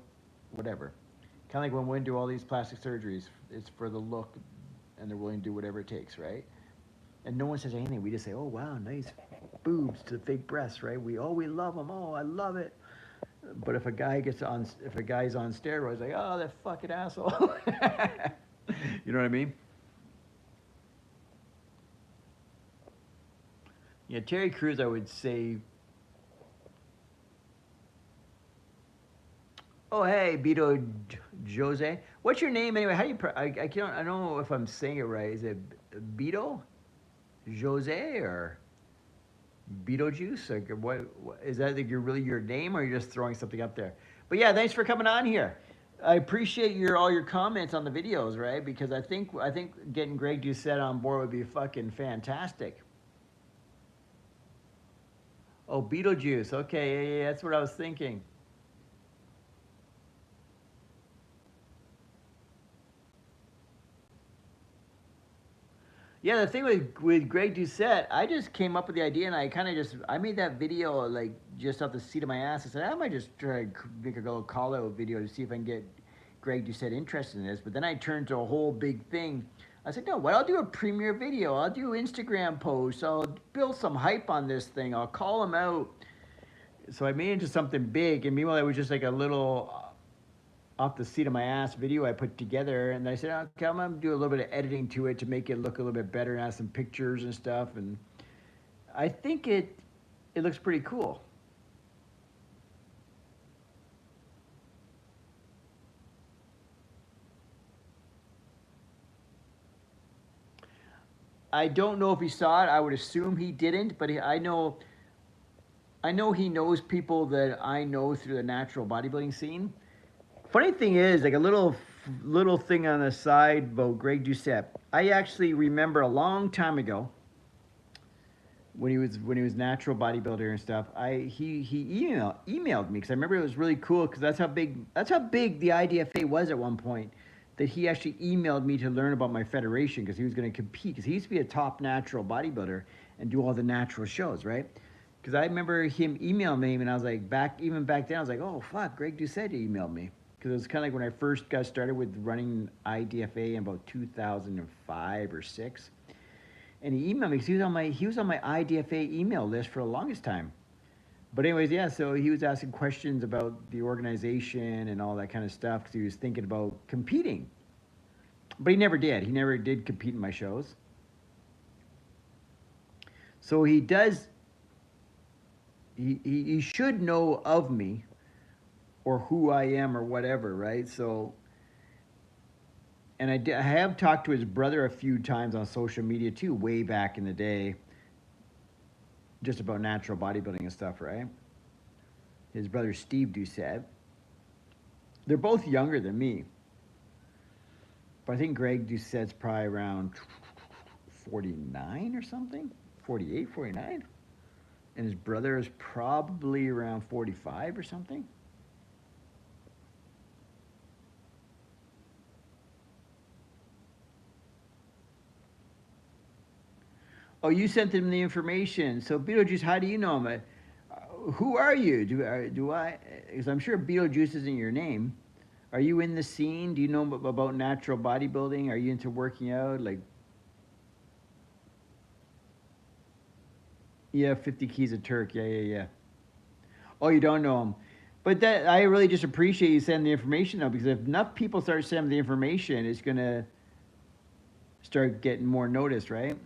whatever. Kind of like when women do all these plastic surgeries, it's for the look, and they're willing to do whatever it takes, right? And no one says anything. We just say, "Oh wow, nice boobs to the fake breasts," right? We love them. Oh, I love it. But if a guy's on steroids, like, oh, that fucking asshole. You know what I mean? Yeah, Terry Crews, I would say. Oh, hey, Jose. What's your name anyway? How do you? I can't. I don't know if I'm saying it right. Is it Beto Jose or Beetlejuice? Like, what is that? Like your name, or you're just throwing something up there? But yeah, thanks for coming on here. I appreciate all your comments on the videos, right? Because I think getting Greg Doucette on board would be fucking fantastic. Oh, Beetlejuice. Okay, yeah, that's what I was thinking. Yeah, the thing with Greg Doucette, I just came up with the idea, and I kind of just I made that video like just off the seat of my ass. I said I might just try to make a little call out video to see if I can get Greg Doucette interested in this. But then I turned to a whole big thing. I said, no, what? I'll do a premiere video. I'll do Instagram posts. I'll build some hype on this thing. I'll call him out. So I made it into something big, and meanwhile, it was just like a little off the seat of my ass video I put together, and I said, okay, I'm gonna do a little bit of editing to it to make it look a little bit better and add some pictures and stuff, and I think it looks pretty cool. I don't know if he saw it. I would assume he didn't, but I know I know he knows people that I know through the natural bodybuilding scene. Funny thing is, like a little thing on the side about Greg Doucette. I actually remember a long time ago when he was natural bodybuilder and stuff. He emailed me because I remember it was really cool because that's how big the IDFA was at one point. That he actually emailed me to learn about my federation because he was going to compete because he used to be a top natural bodybuilder and do all the natural shows, right? Because I remember him emailing me and I was like even back then I was like, oh fuck, Greg Doucette emailed me because it was kind of like when I first got started with running IDFA in about 2005 or six, and he emailed me because he was on my IDFA email list for the longest time. But anyways, yeah. So he was asking questions about the organization and all that kind of stuff because he was thinking about competing, but he never did. He never did compete in my shows. So he does. He should know of me or who I am or whatever, right? So, and I have talked to his brother a few times on social media too, way back in the day, just about natural bodybuilding and stuff, right? His brother Steve Doucette. They're both younger than me, but I think Greg Doucette's probably around 49 or something, 48, 49, and his brother is probably around 45 or something. Oh, you sent him the information. So Beetlejuice, how do you know him? Who are you? Do I? Because I'm sure Beetlejuice isn't your name. Are you in the scene? Do you know about natural bodybuilding? Are you into working out? Like, yeah, 50 keys of Turk. Yeah, yeah, yeah. Oh, you don't know him. But that I really just appreciate you sending the information though, because if enough people start sending the information, it's gonna start getting more notice, right?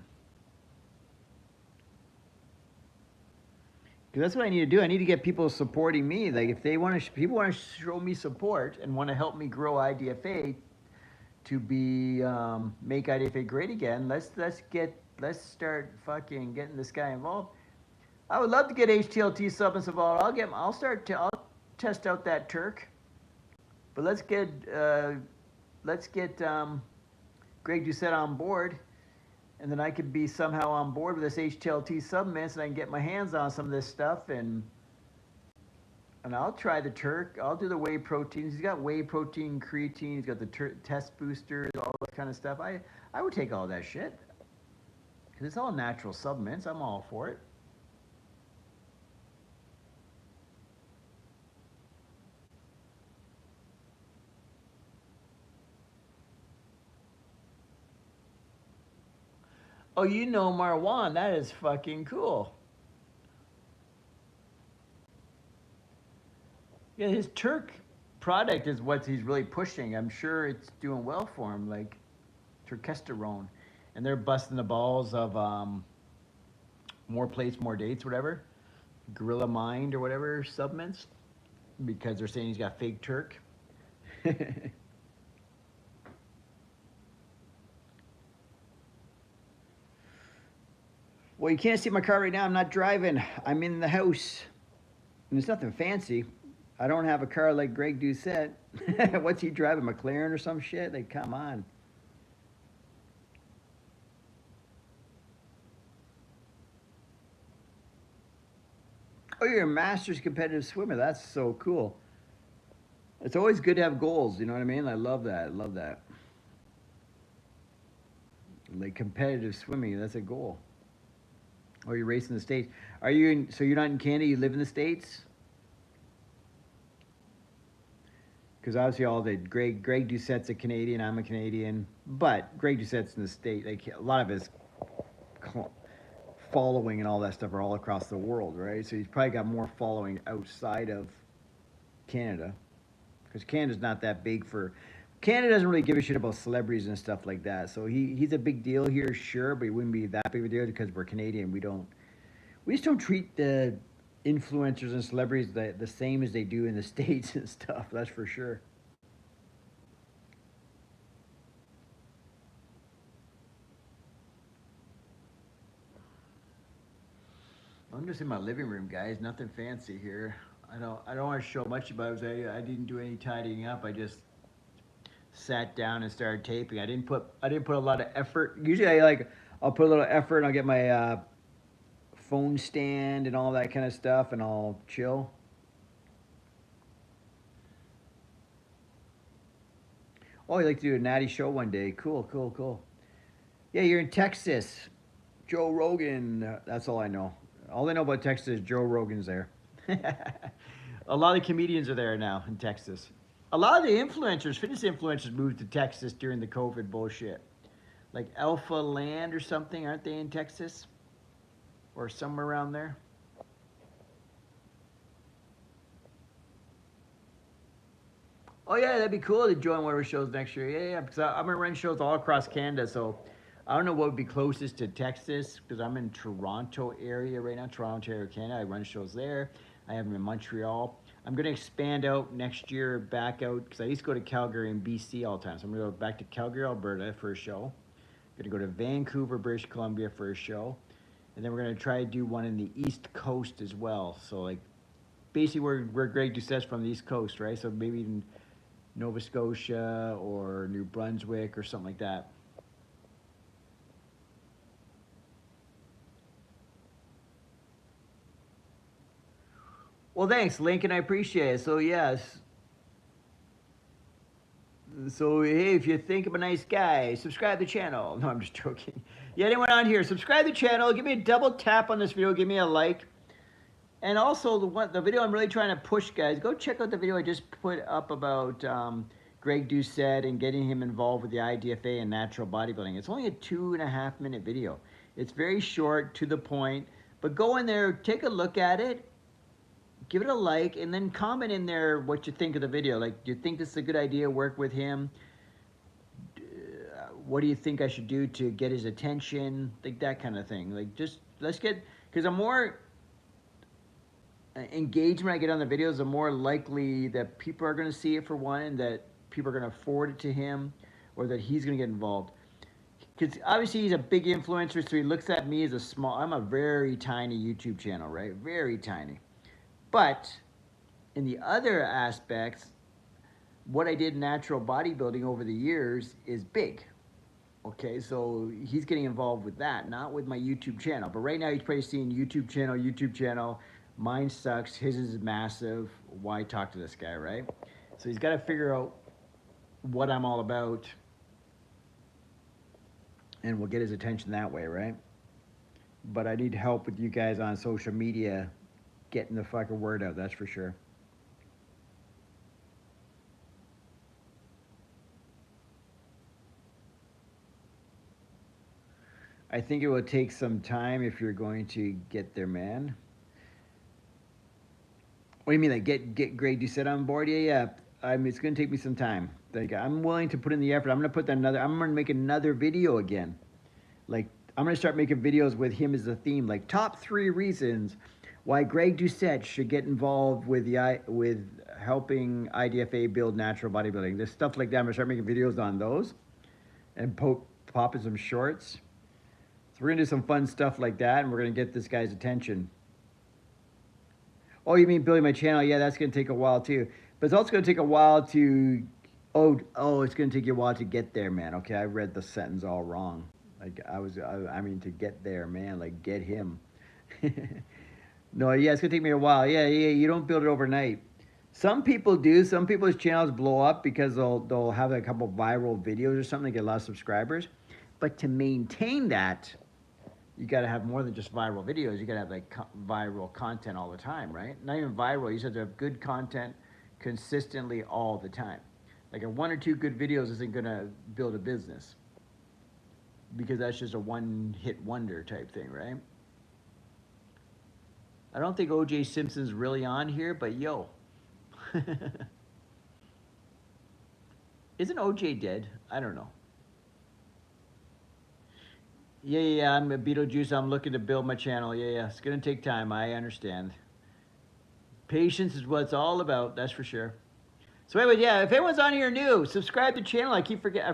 Because that's what I need to do. I need to get people supporting me. Like if they want to, people want to show me support and want to help me grow IDFA to be make IDFA great again. Let's start fucking getting this guy involved. I would love to get HTLT supplements involved. I'll test out that Turk. But let's get Greg Doucette on board, and then I could be somehow on board with this HTLT supplements, and I can get my hands on some of this stuff, and I'll try the Turk. I'll do the whey proteins. He's got whey protein, creatine. He's got the test boosters, all that kind of stuff. I would take all that shit because it's all natural supplements. I'm all for it. Oh, you know Marwan. That is fucking cool. Yeah, his Turk product is what he's really pushing. I'm sure it's doing well for him, like turkesterone. And they're busting the balls of more plates, more dates, whatever. Gorilla Mind or whatever supplements because they're saying he's got fake Turk. Well, you can't see my car right now. I'm not driving. I'm in the house. And it's nothing fancy. I don't have a car like Greg Doucette. What's he driving? McLaren or some shit? Like, come on. Oh, you're a master's competitive swimmer. That's so cool. It's always good to have goals. You know what I mean? I love that. I love that. Like competitive swimming, that's a goal. Or you're racing the States. Are you in, so you're not in Canada, you live in the States? Because obviously all the Greg Doucette's a Canadian, I'm a Canadian, but Greg Doucette's in the state. Like a lot of his following and all that stuff are all across the world, right? So he's probably got more following outside of Canada, because Canada's not that big for. Canada doesn't really give a shit about celebrities and stuff like that. So he's a big deal here, sure, but he wouldn't be that big of a deal because we're Canadian. We just don't treat the influencers and celebrities the same as they do in the States and stuff. That's for sure. I'm just in my living room, guys. Nothing fancy here. I don't want to show much about it. I didn't do any tidying up. I just sat down and started taping. I didn't put a lot of effort. Usually I'll put a little effort and I'll get my phone stand and all that kind of stuff and I'll chill. Oh, you like to do a natty show one day? Cool, cool, cool. Yeah, you're in Texas. Joe Rogan. That's all I know. All I know about Texas is Joe Rogan's there. A lot of comedians are there now in Texas. A lot of the influencers, fitness influencers, moved to Texas during the COVID bullshit. Like Alpha Land or something, aren't they in Texas? Or somewhere around there? Oh yeah, that'd be cool to join one of our shows next year. Yeah, yeah, because I'm gonna run shows all across Canada, so I don't know what would be closest to Texas because I'm in Toronto area right now, Toronto area, Canada. I run shows there. I have them in Montreal. I'm gonna expand out next year back out because I used to go to Calgary and BC all the time. So I'm gonna go back to Calgary, Alberta for a show. Gonna go to Vancouver, British Columbia for a show, and then we're gonna try to do one in the East Coast as well. So like basically where Greg Doucette's from, the East Coast, right? So maybe even Nova Scotia or New Brunswick or something like that. Well, thanks, Lincoln. I appreciate it. So yes. So hey, if you think I'm a nice guy, subscribe to the channel. No, I'm just joking. Yeah, anyone on here, subscribe to the channel. Give me a double tap on this video. Give me a like. And also the video I'm really trying to push, guys. Go check out the video I just put up about Greg Doucette and getting him involved with the IDFA and natural bodybuilding. It's only a 2.5 minute video. It's very short, to the point. But go in there, take a look at it, give it a like, and then comment in there what you think of the video. Like, do you think this is a good idea? Work with him? What do you think I should do to get his attention? Like that kind of thing. Like, just let's get, because the more engagement I get on the videos, the more likely that people are going to see it, for one, and that people are going to forward it to him, or that he's going to get involved. Because obviously he's a big influencer, so he looks at me as a small, I'm a very tiny YouTube channel, right? Very tiny. But in the other aspects, what I did in natural bodybuilding over the years is big. Okay, so he's getting involved with that, not with my YouTube channel. But right now he's probably seeing YouTube channel, YouTube channel. Mine sucks, his is massive. Why talk to this guy, right? So he's got to figure out what I'm all about, and we'll get his attention that way, right? But I need help with you guys on social media getting the fucking word out, that's for sure. I think it will take some time if you're going to get there, man. What do you mean, like get Greg Doucette on board? Yeah, yeah. It's gonna take me some time. Like, I'm willing to put in the effort. I'm gonna make another video again. Like, I'm gonna start making videos with him as the theme. Like, top 3 reasons why Greg Doucette should get involved with with helping IDFA build natural bodybuilding. There's stuff like that. I'm gonna start making videos on those, and popping some shorts. So we're gonna do some fun stuff like that, and we're gonna get this guy's attention. Oh, you mean building my channel? Yeah, that's gonna take a while too. But it's also gonna take a while to, it's gonna take you a while to get there, man. Okay, I read the sentence all wrong. Like, I mean to get there, man. Like, get him. No, yeah, it's gonna take me a while. Yeah, yeah, you don't build it overnight. Some people do. Some people's channels blow up because they'll have a couple viral videos or something, get a lot of subscribers. But to maintain that, you got to have more than just viral videos. You got to have like viral content all the time, right? Not even viral. You just have to have good content consistently all the time. Like, a 1 or 2 good videos isn't gonna build a business, because that's just a one-hit wonder type thing, right? I don't think OJ Simpson's really on here, but yo. Isn't OJ dead? I don't know. Yeah, yeah, yeah, I'm a Beetlejuice. I'm looking to build my channel. Yeah, yeah, it's gonna take time. I understand. Patience is what it's all about. That's for sure. So anyway, yeah, if anyone's on here new, subscribe to the channel. I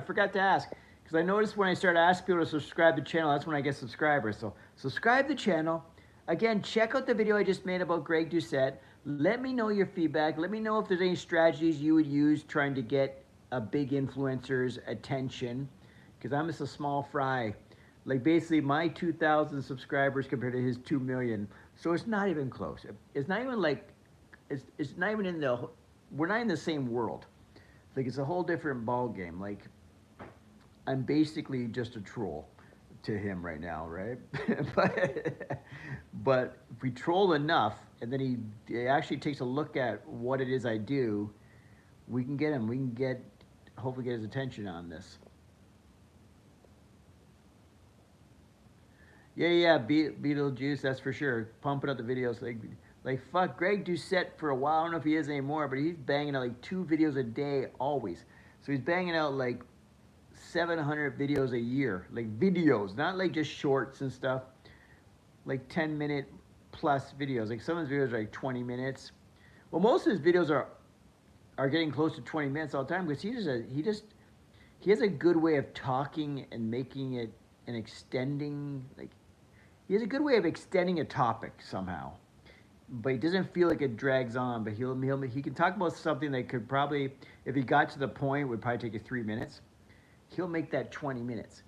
forgot to ask, because I noticed when I start asking people to subscribe to the channel, that's when I get subscribers. So subscribe to the channel. Again, check out the video I just made about Greg Doucette. Let me know your feedback. Let me know if there's any strategies you would use trying to get a big influencer's attention. Because I'm just a small fry. Like basically my 2,000 subscribers compared to his 2 million. So it's not even close. It's not even like, it's not even in the, we're not in the same world. Like it's a whole different ball game. Like I'm basically just a troll to him right now, right? but if we troll enough, and then he actually takes a look at what it is I do, we can get him. We can get, hopefully get his attention on this. Yeah, Beetlejuice, that's for sure. Pumping up the videos. Like fuck, Greg Doucette for a while, I don't know if he is anymore, but he's banging out like 2 videos a day always. So he's banging out like 700 videos a year. Like videos, not like just shorts and stuff. Like 10-minute plus videos. Like some of his videos are like 20 minutes. Well, most of his videos are getting close to 20 minutes all the time because he has a good way of talking and making it and extending, like he has a good way of extending a topic somehow, but he doesn't feel like it drags on. But he can talk about something that could probably, if he got to the point, would probably take you 3 minutes. He'll make that 20 minutes.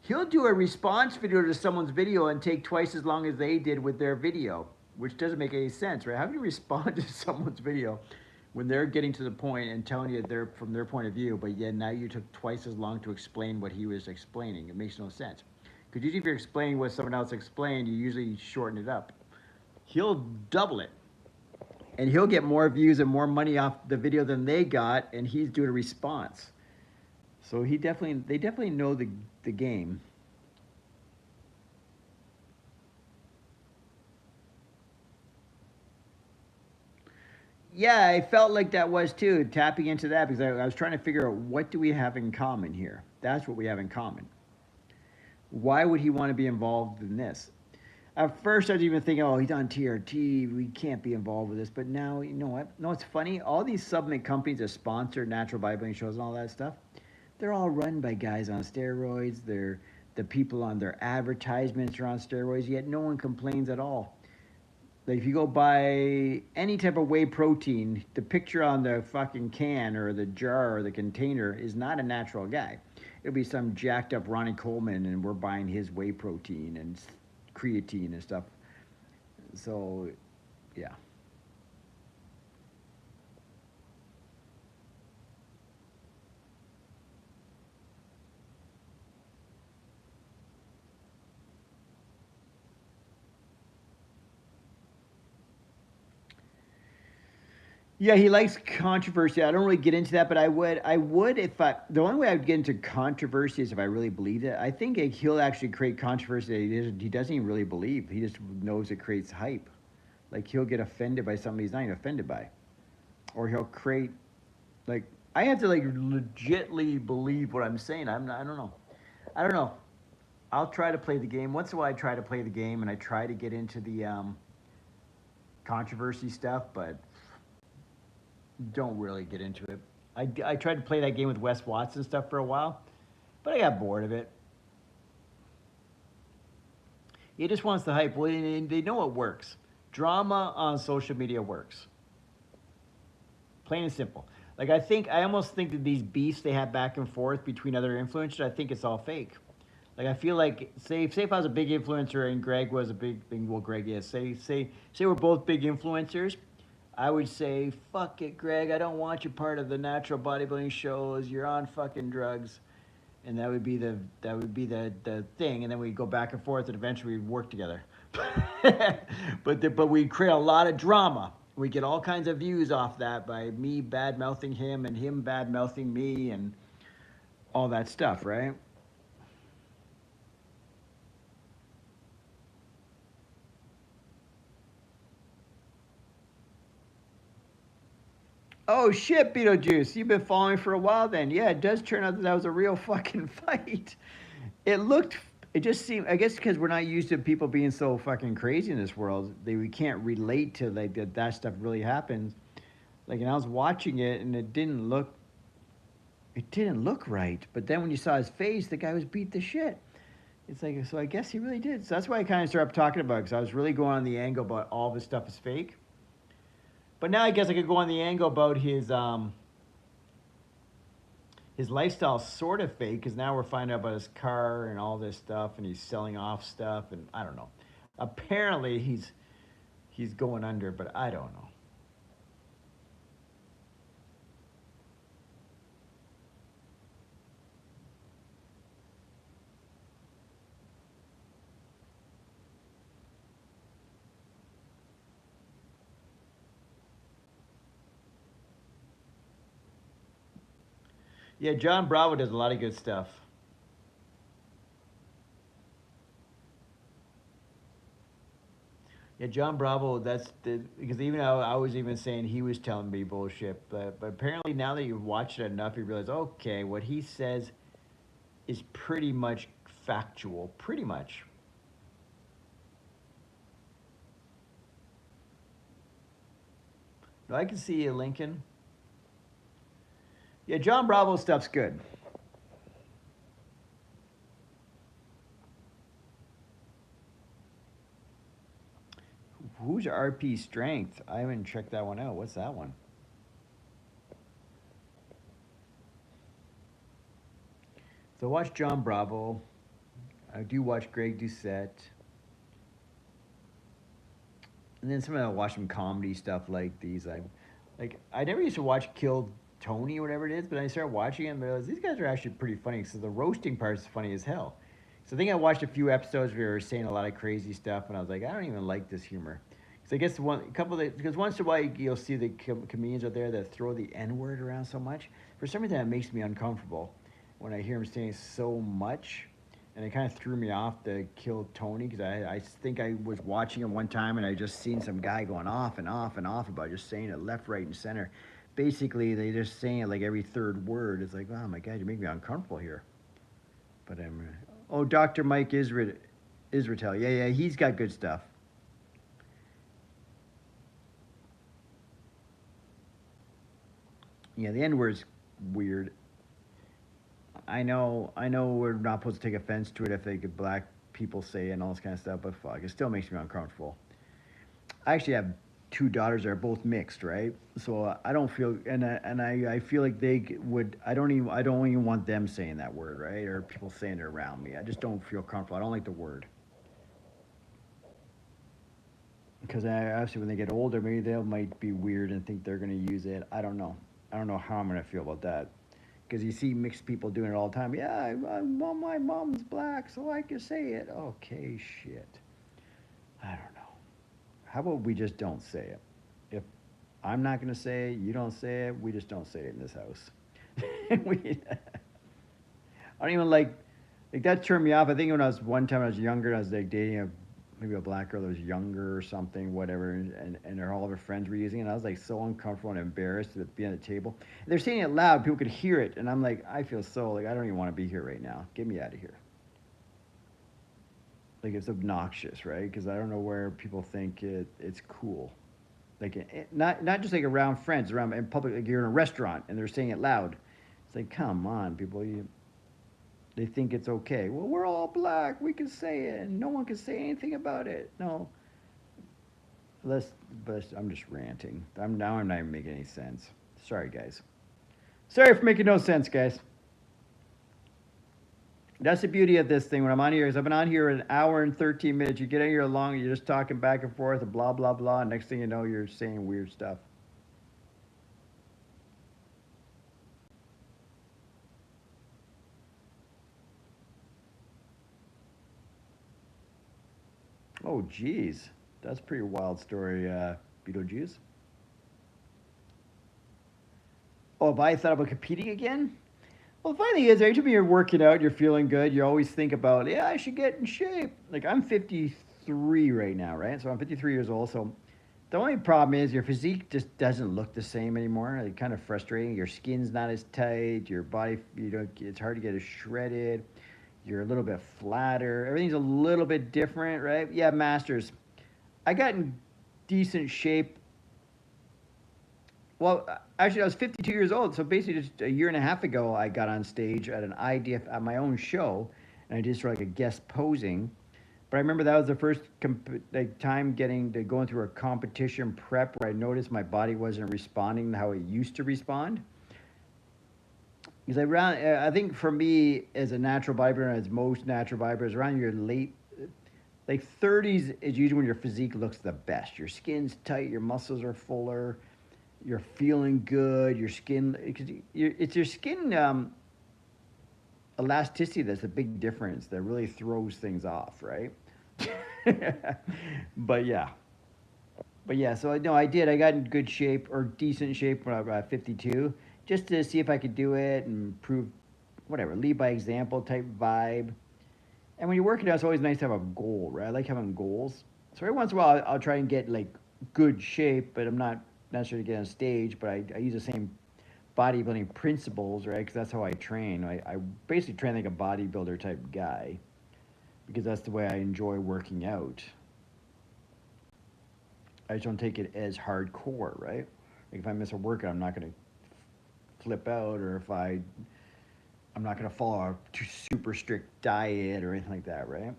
He'll do a response video to someone's video and take twice as long as they did with their video, which doesn't make any sense, right? How can you respond to someone's video when they're getting to the point and telling you they're from their point of view, but yet now you took twice as long to explain what he was explaining? It makes no sense. Because usually if you're explaining what someone else explained, you usually shorten it up. He'll double it. And he'll get more views and more money off the video than they got, and he's doing a response. So they definitely know the game. Yeah, I felt like that was too, tapping into that, because I was trying to figure out what do we have in common here. That's what we have in common. Why would he want to be involved in this? At first, I was even thinking, oh, he's on TRT. We can't be involved with this. But now, you know what? No, it's funny. All these supplement companies that sponsor natural bodybuilding shows and all that stuff, they're all run by guys on steroids. The people on their advertisements are on steroids, yet no one complains at all. Like if you go buy any type of whey protein, the picture on the fucking can or the jar or the container is not a natural guy. It'll be some jacked up Ronnie Coleman, and we're buying his whey protein and creatine and stuff. So, yeah. Yeah, he likes controversy. I don't really get into that, but I would if the only way I would get into controversy is if I really believed it. I think he'll actually create controversy that he doesn't even really believe. He just knows it creates hype. Like he'll get offended by something he's not even offended by. Or he'll create, like, I have to like legitly believe what I'm saying. I don't know. I don't know. I'll try to play the game. Once in a while I try to play the game and I try to get into the controversy stuff, but don't really get into it. I tried to play that game with Wes Watson stuff for a while, but I got bored of it. He just wants the hype. Well, they know it works. Drama on social media works. Plain and simple. Like I almost think that these beefs they have back and forth between other influencers, I think it's all fake. Like I feel like say if I was a big influencer and Greg was a big thing, well Greg is. Say we're both big influencers. I would say, fuck it, Greg, I don't want you part of the natural bodybuilding shows. You're on fucking drugs. And that would be the thing. And then we'd go back and forth and eventually we'd work together. but we'd create a lot of drama. We get all kinds of views off that by me bad-mouthing him and him bad-mouthing me and all that stuff, right? Oh shit, Beetlejuice, you've been following for a while then. Yeah, it does turn out that was a real fucking fight. It just seemed, I guess because we're not used to people being so fucking crazy in this world, we can't relate to like that stuff really happens. Like, and I was watching it and it didn't look right. But then when you saw his face, the guy was beat the shit. It's like, so I guess he really did. So that's why I kind of started talking about it, because I was really going on the angle about all this stuff is fake. But now I guess I could go on the angle about his lifestyle sort of fake, because now we're finding out about his car and all this stuff, and he's selling off stuff, and I don't know. Apparently he's going under, but I don't know. Yeah, John Bravo does a lot of good stuff. Yeah, John Bravo. That's the because even I was even saying he was telling me bullshit, but apparently now that you've watched it enough, you realize okay, what he says is pretty much factual, pretty much. I can see you, Lincoln. Yeah, John Bravo stuff's good. Who's RP Strength? I haven't checked that one out. What's that one? So watch John Bravo. I do watch Greg Doucette. And then some of I watch some comedy stuff like these. I never used to watch Kill Tony or whatever it is, but I started watching it and realized these guys are actually pretty funny. So the roasting part is funny as hell. So I think I watched a few episodes where they were saying a lot of crazy stuff, and I was like, I don't even like this humor. So I guess because once in a while you'll see the comedians out there that throw the N word around so much. For some reason, that makes me uncomfortable when I hear him saying so much, and it kind of threw me off to Kill Tony, because I think I was watching it one time and I just seen some guy going off and off and off about just saying it left, right, and center. Basically, they just saying it like every third word. It's like, oh my God, you make me uncomfortable here. But oh, Dr. Mike Israel. Yeah, he's got good stuff. Yeah, the N word's weird. I know we're not supposed to take offense to it if they could black people say it and all this kind of stuff, but fuck, it still makes me uncomfortable. I actually have two daughters that are both mixed, right? So I don't feel, and I feel like they would. I don't even want them saying that word, right? Or people saying it around me. I just don't feel comfortable. I don't like the word, because I obviously when they get older, maybe they might be weird and think they're going to use it. I don't know. I don't know how I'm going to feel about that. Because you see mixed people doing it all the time. Yeah, my mom's black, so I can say it. Okay, shit. I don't know. How about we just don't say it? If I'm not going to say it, you don't say it, we just don't say it in this house. I don't even like that turned me off. I think when I was one time I was younger, I was like dating maybe a black girl that was younger or something, whatever, and all of her friends were using it. And I was like so uncomfortable and embarrassed to be on the table. And they're saying it loud, people could hear it, and I'm like, I feel so like I don't even want to be here right now. Get me out of here. Like it's obnoxious, right? Because I don't know where people think it's cool. Like not just like around friends, around in public. Like you're in a restaurant and they're saying it loud. It's like, come on, people. They think it's okay. Well, we're all black. We can say it, and no one can say anything about it. No, but I'm just ranting. I'm not even making any sense. Sorry, guys. Sorry for making no sense, guys. That's the beauty of this thing. When I'm on here, is I've been on here an hour and 13 minutes. You get in here long, you're just talking back and forth, and blah blah blah. And next thing you know, you're saying weird stuff. Oh, geez, that's a pretty wild story, Beetlejuice. Oh, have I thought about competing again? Well, the funny thing is, every time you're working out, you're feeling good, you always think about, yeah, I should get in shape. Like, I'm 53 right now, right? So I'm 53 years old. So the only problem is your physique just doesn't look the same anymore. It's kind of frustrating. Your skin's not as tight. Your body, it's hard to get as shredded. You're a little bit flatter. Everything's a little bit different, right? Yeah, Masters. I got in decent shape. Well, actually, I was 52 years old, so basically just a year and a half ago, I got on stage at an IDF at my own show, and I did sort of like a guest posing. But I remember that was the first time going through a competition prep where I noticed my body wasn't responding how it used to respond. Because I think for me as a natural bodybuilder, as most natural bodybuilders, around your late like 30s is usually when your physique looks the best. Your skin's tight, your muscles are fuller, you're feeling good. Your skin, it's your skin elasticity that's the big difference that really throws things off, right? but yeah, but yeah. So no, I did. I got in good shape or decent shape when I was 52, just to see if I could do it and prove, whatever, lead by example type vibe. And when you're working out, it's always nice to have a goal, right? I like having goals. So every once in a while, I'll try and get like good shape, but I'm not necessarily get on stage. But I use the same bodybuilding principles, right? Because that's how I train. I basically train like a bodybuilder type guy because that's the way I enjoy working out. I just don't take it as hardcore, right? Like if I miss a workout, I'm not going to flip out, or if I'm not going to follow a super strict diet or anything like that, right?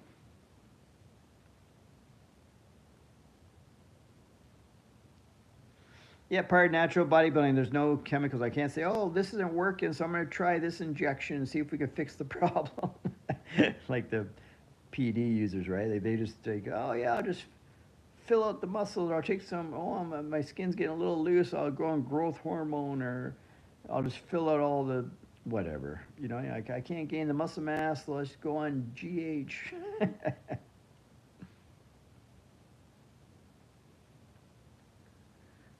Yeah, part of natural bodybuilding, there's no chemicals. I can't say, oh, this isn't working, so I'm going to try this injection and see if we can fix the problem. Like the PD users, right? They just take, oh, yeah, I'll just fill out the muscles, or I'll take some, oh, my skin's getting a little loose, I'll go on growth hormone, or I'll just fill out all the whatever. You know, I can't gain the muscle mass, so let's go on GH.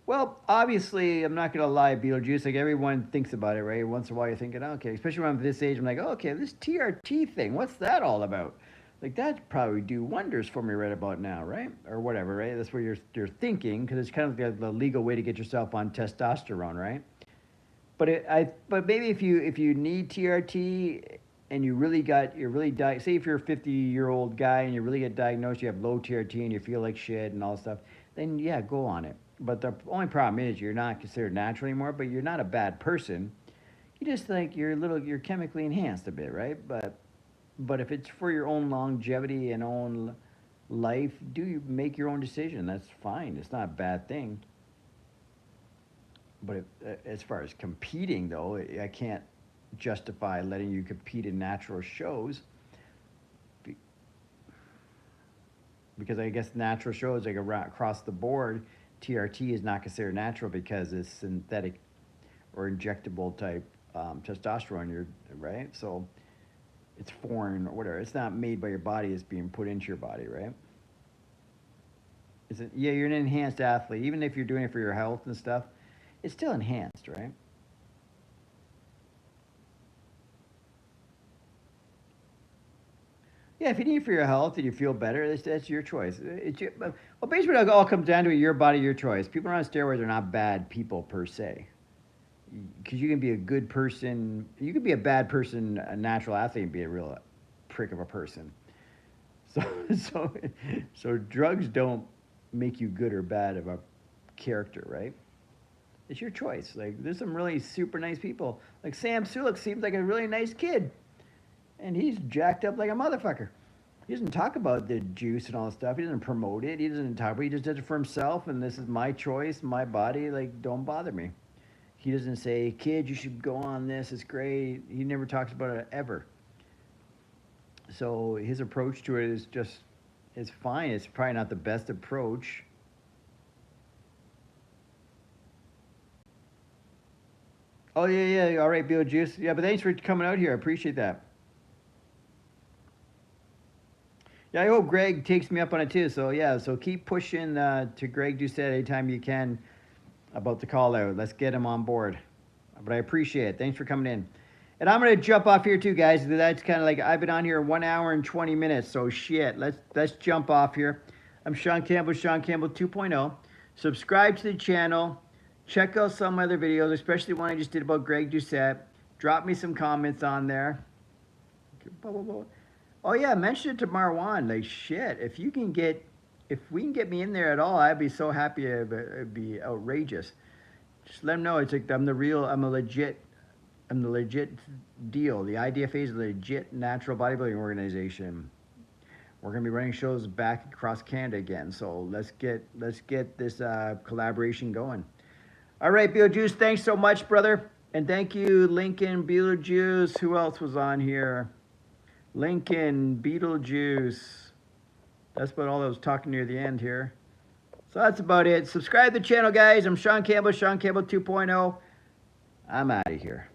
Well, obviously, I'm not gonna lie, Beetlejuice. Like everyone thinks about it, right? Once in a while, you're thinking, okay, especially when I'm this age, I'm like, oh, okay, this TRT thing, what's that all about? Like that probably do wonders for me right about now, right? Or whatever, right? That's what you're thinking because it's kind of the legal way to get yourself on testosterone, right? But maybe if you need TRT and you're really say if you're a 50-year-old guy and you really get diagnosed, you have low TRT and you feel like shit and all that stuff, then yeah, go on it. But the only problem is you're not considered natural anymore, but you're not a bad person. You just like you're chemically enhanced a bit, right? But if it's for your own longevity and own life, do you make your own decision? That's fine. It's not a bad thing. But as far as competing, though, I can't justify letting you compete in natural shows because I guess natural shows, like across the board, TRT is not considered natural because it's synthetic or injectable type testosterone. Right, so it's foreign or whatever. It's not made by your body; it's being put into your body, right? Is it? Yeah, you're an enhanced athlete, even if you're doing it for your health and stuff. It's still enhanced, right? Yeah, if you need it for your health and you feel better, that's your choice. Well, basically, it all comes down to your body, your choice. People on steroids are not bad people per se, because you can be a good person, you can be a bad person, a natural athlete, and be a real prick of a person. So, so, so drugs don't make you good or bad of a character, right? It's your choice. Like, there's some really super nice people. Like Sam Sulek seems like a really nice kid, and he's jacked up like a motherfucker. He doesn't talk about the juice and all that stuff. He doesn't promote it. He doesn't talk about it. He just does it for himself, and this is my choice, my body. Like, don't bother me. He doesn't say, kid, you should go on this. It's great. He never talks about it ever. So his approach to it is just, it's fine. It's probably not the best approach. Oh, yeah, yeah. All right, Bill Juice. Yeah, but thanks for coming out here. I appreciate that. Yeah, I hope Greg takes me up on it too. So, yeah, so keep pushing to Greg Doucette anytime you can about the call out. Let's get him on board. But I appreciate it. Thanks for coming in. And I'm going to jump off here too, guys. That's kind of like I've been on here 1 hour and 20 minutes. So, shit, let's jump off here. I'm Shaun Campbell, Shaun Campbell 2.0. Subscribe to the channel. Check out some other videos, especially one I just did about Greg Doucette. Drop me some comments on there. Oh yeah, mention it to Marwan. Like shit, if we can get me in there at all, I'd be so happy. It'd be outrageous. Just let them know it's like I'm a legit I'm the legit deal. The IDFA is a legit natural bodybuilding organization. We're going to be running shows back across Canada again. So let's get this collaboration going. All right, Beetlejuice, thanks so much, brother. And thank you, Lincoln, Beetlejuice. Who else was on here? Lincoln, Beetlejuice. That's about all I was talking near the end here. So that's about it. Subscribe to the channel, guys. I'm Shaun Campbell, Shaun Campbell 2.0. I'm out of here.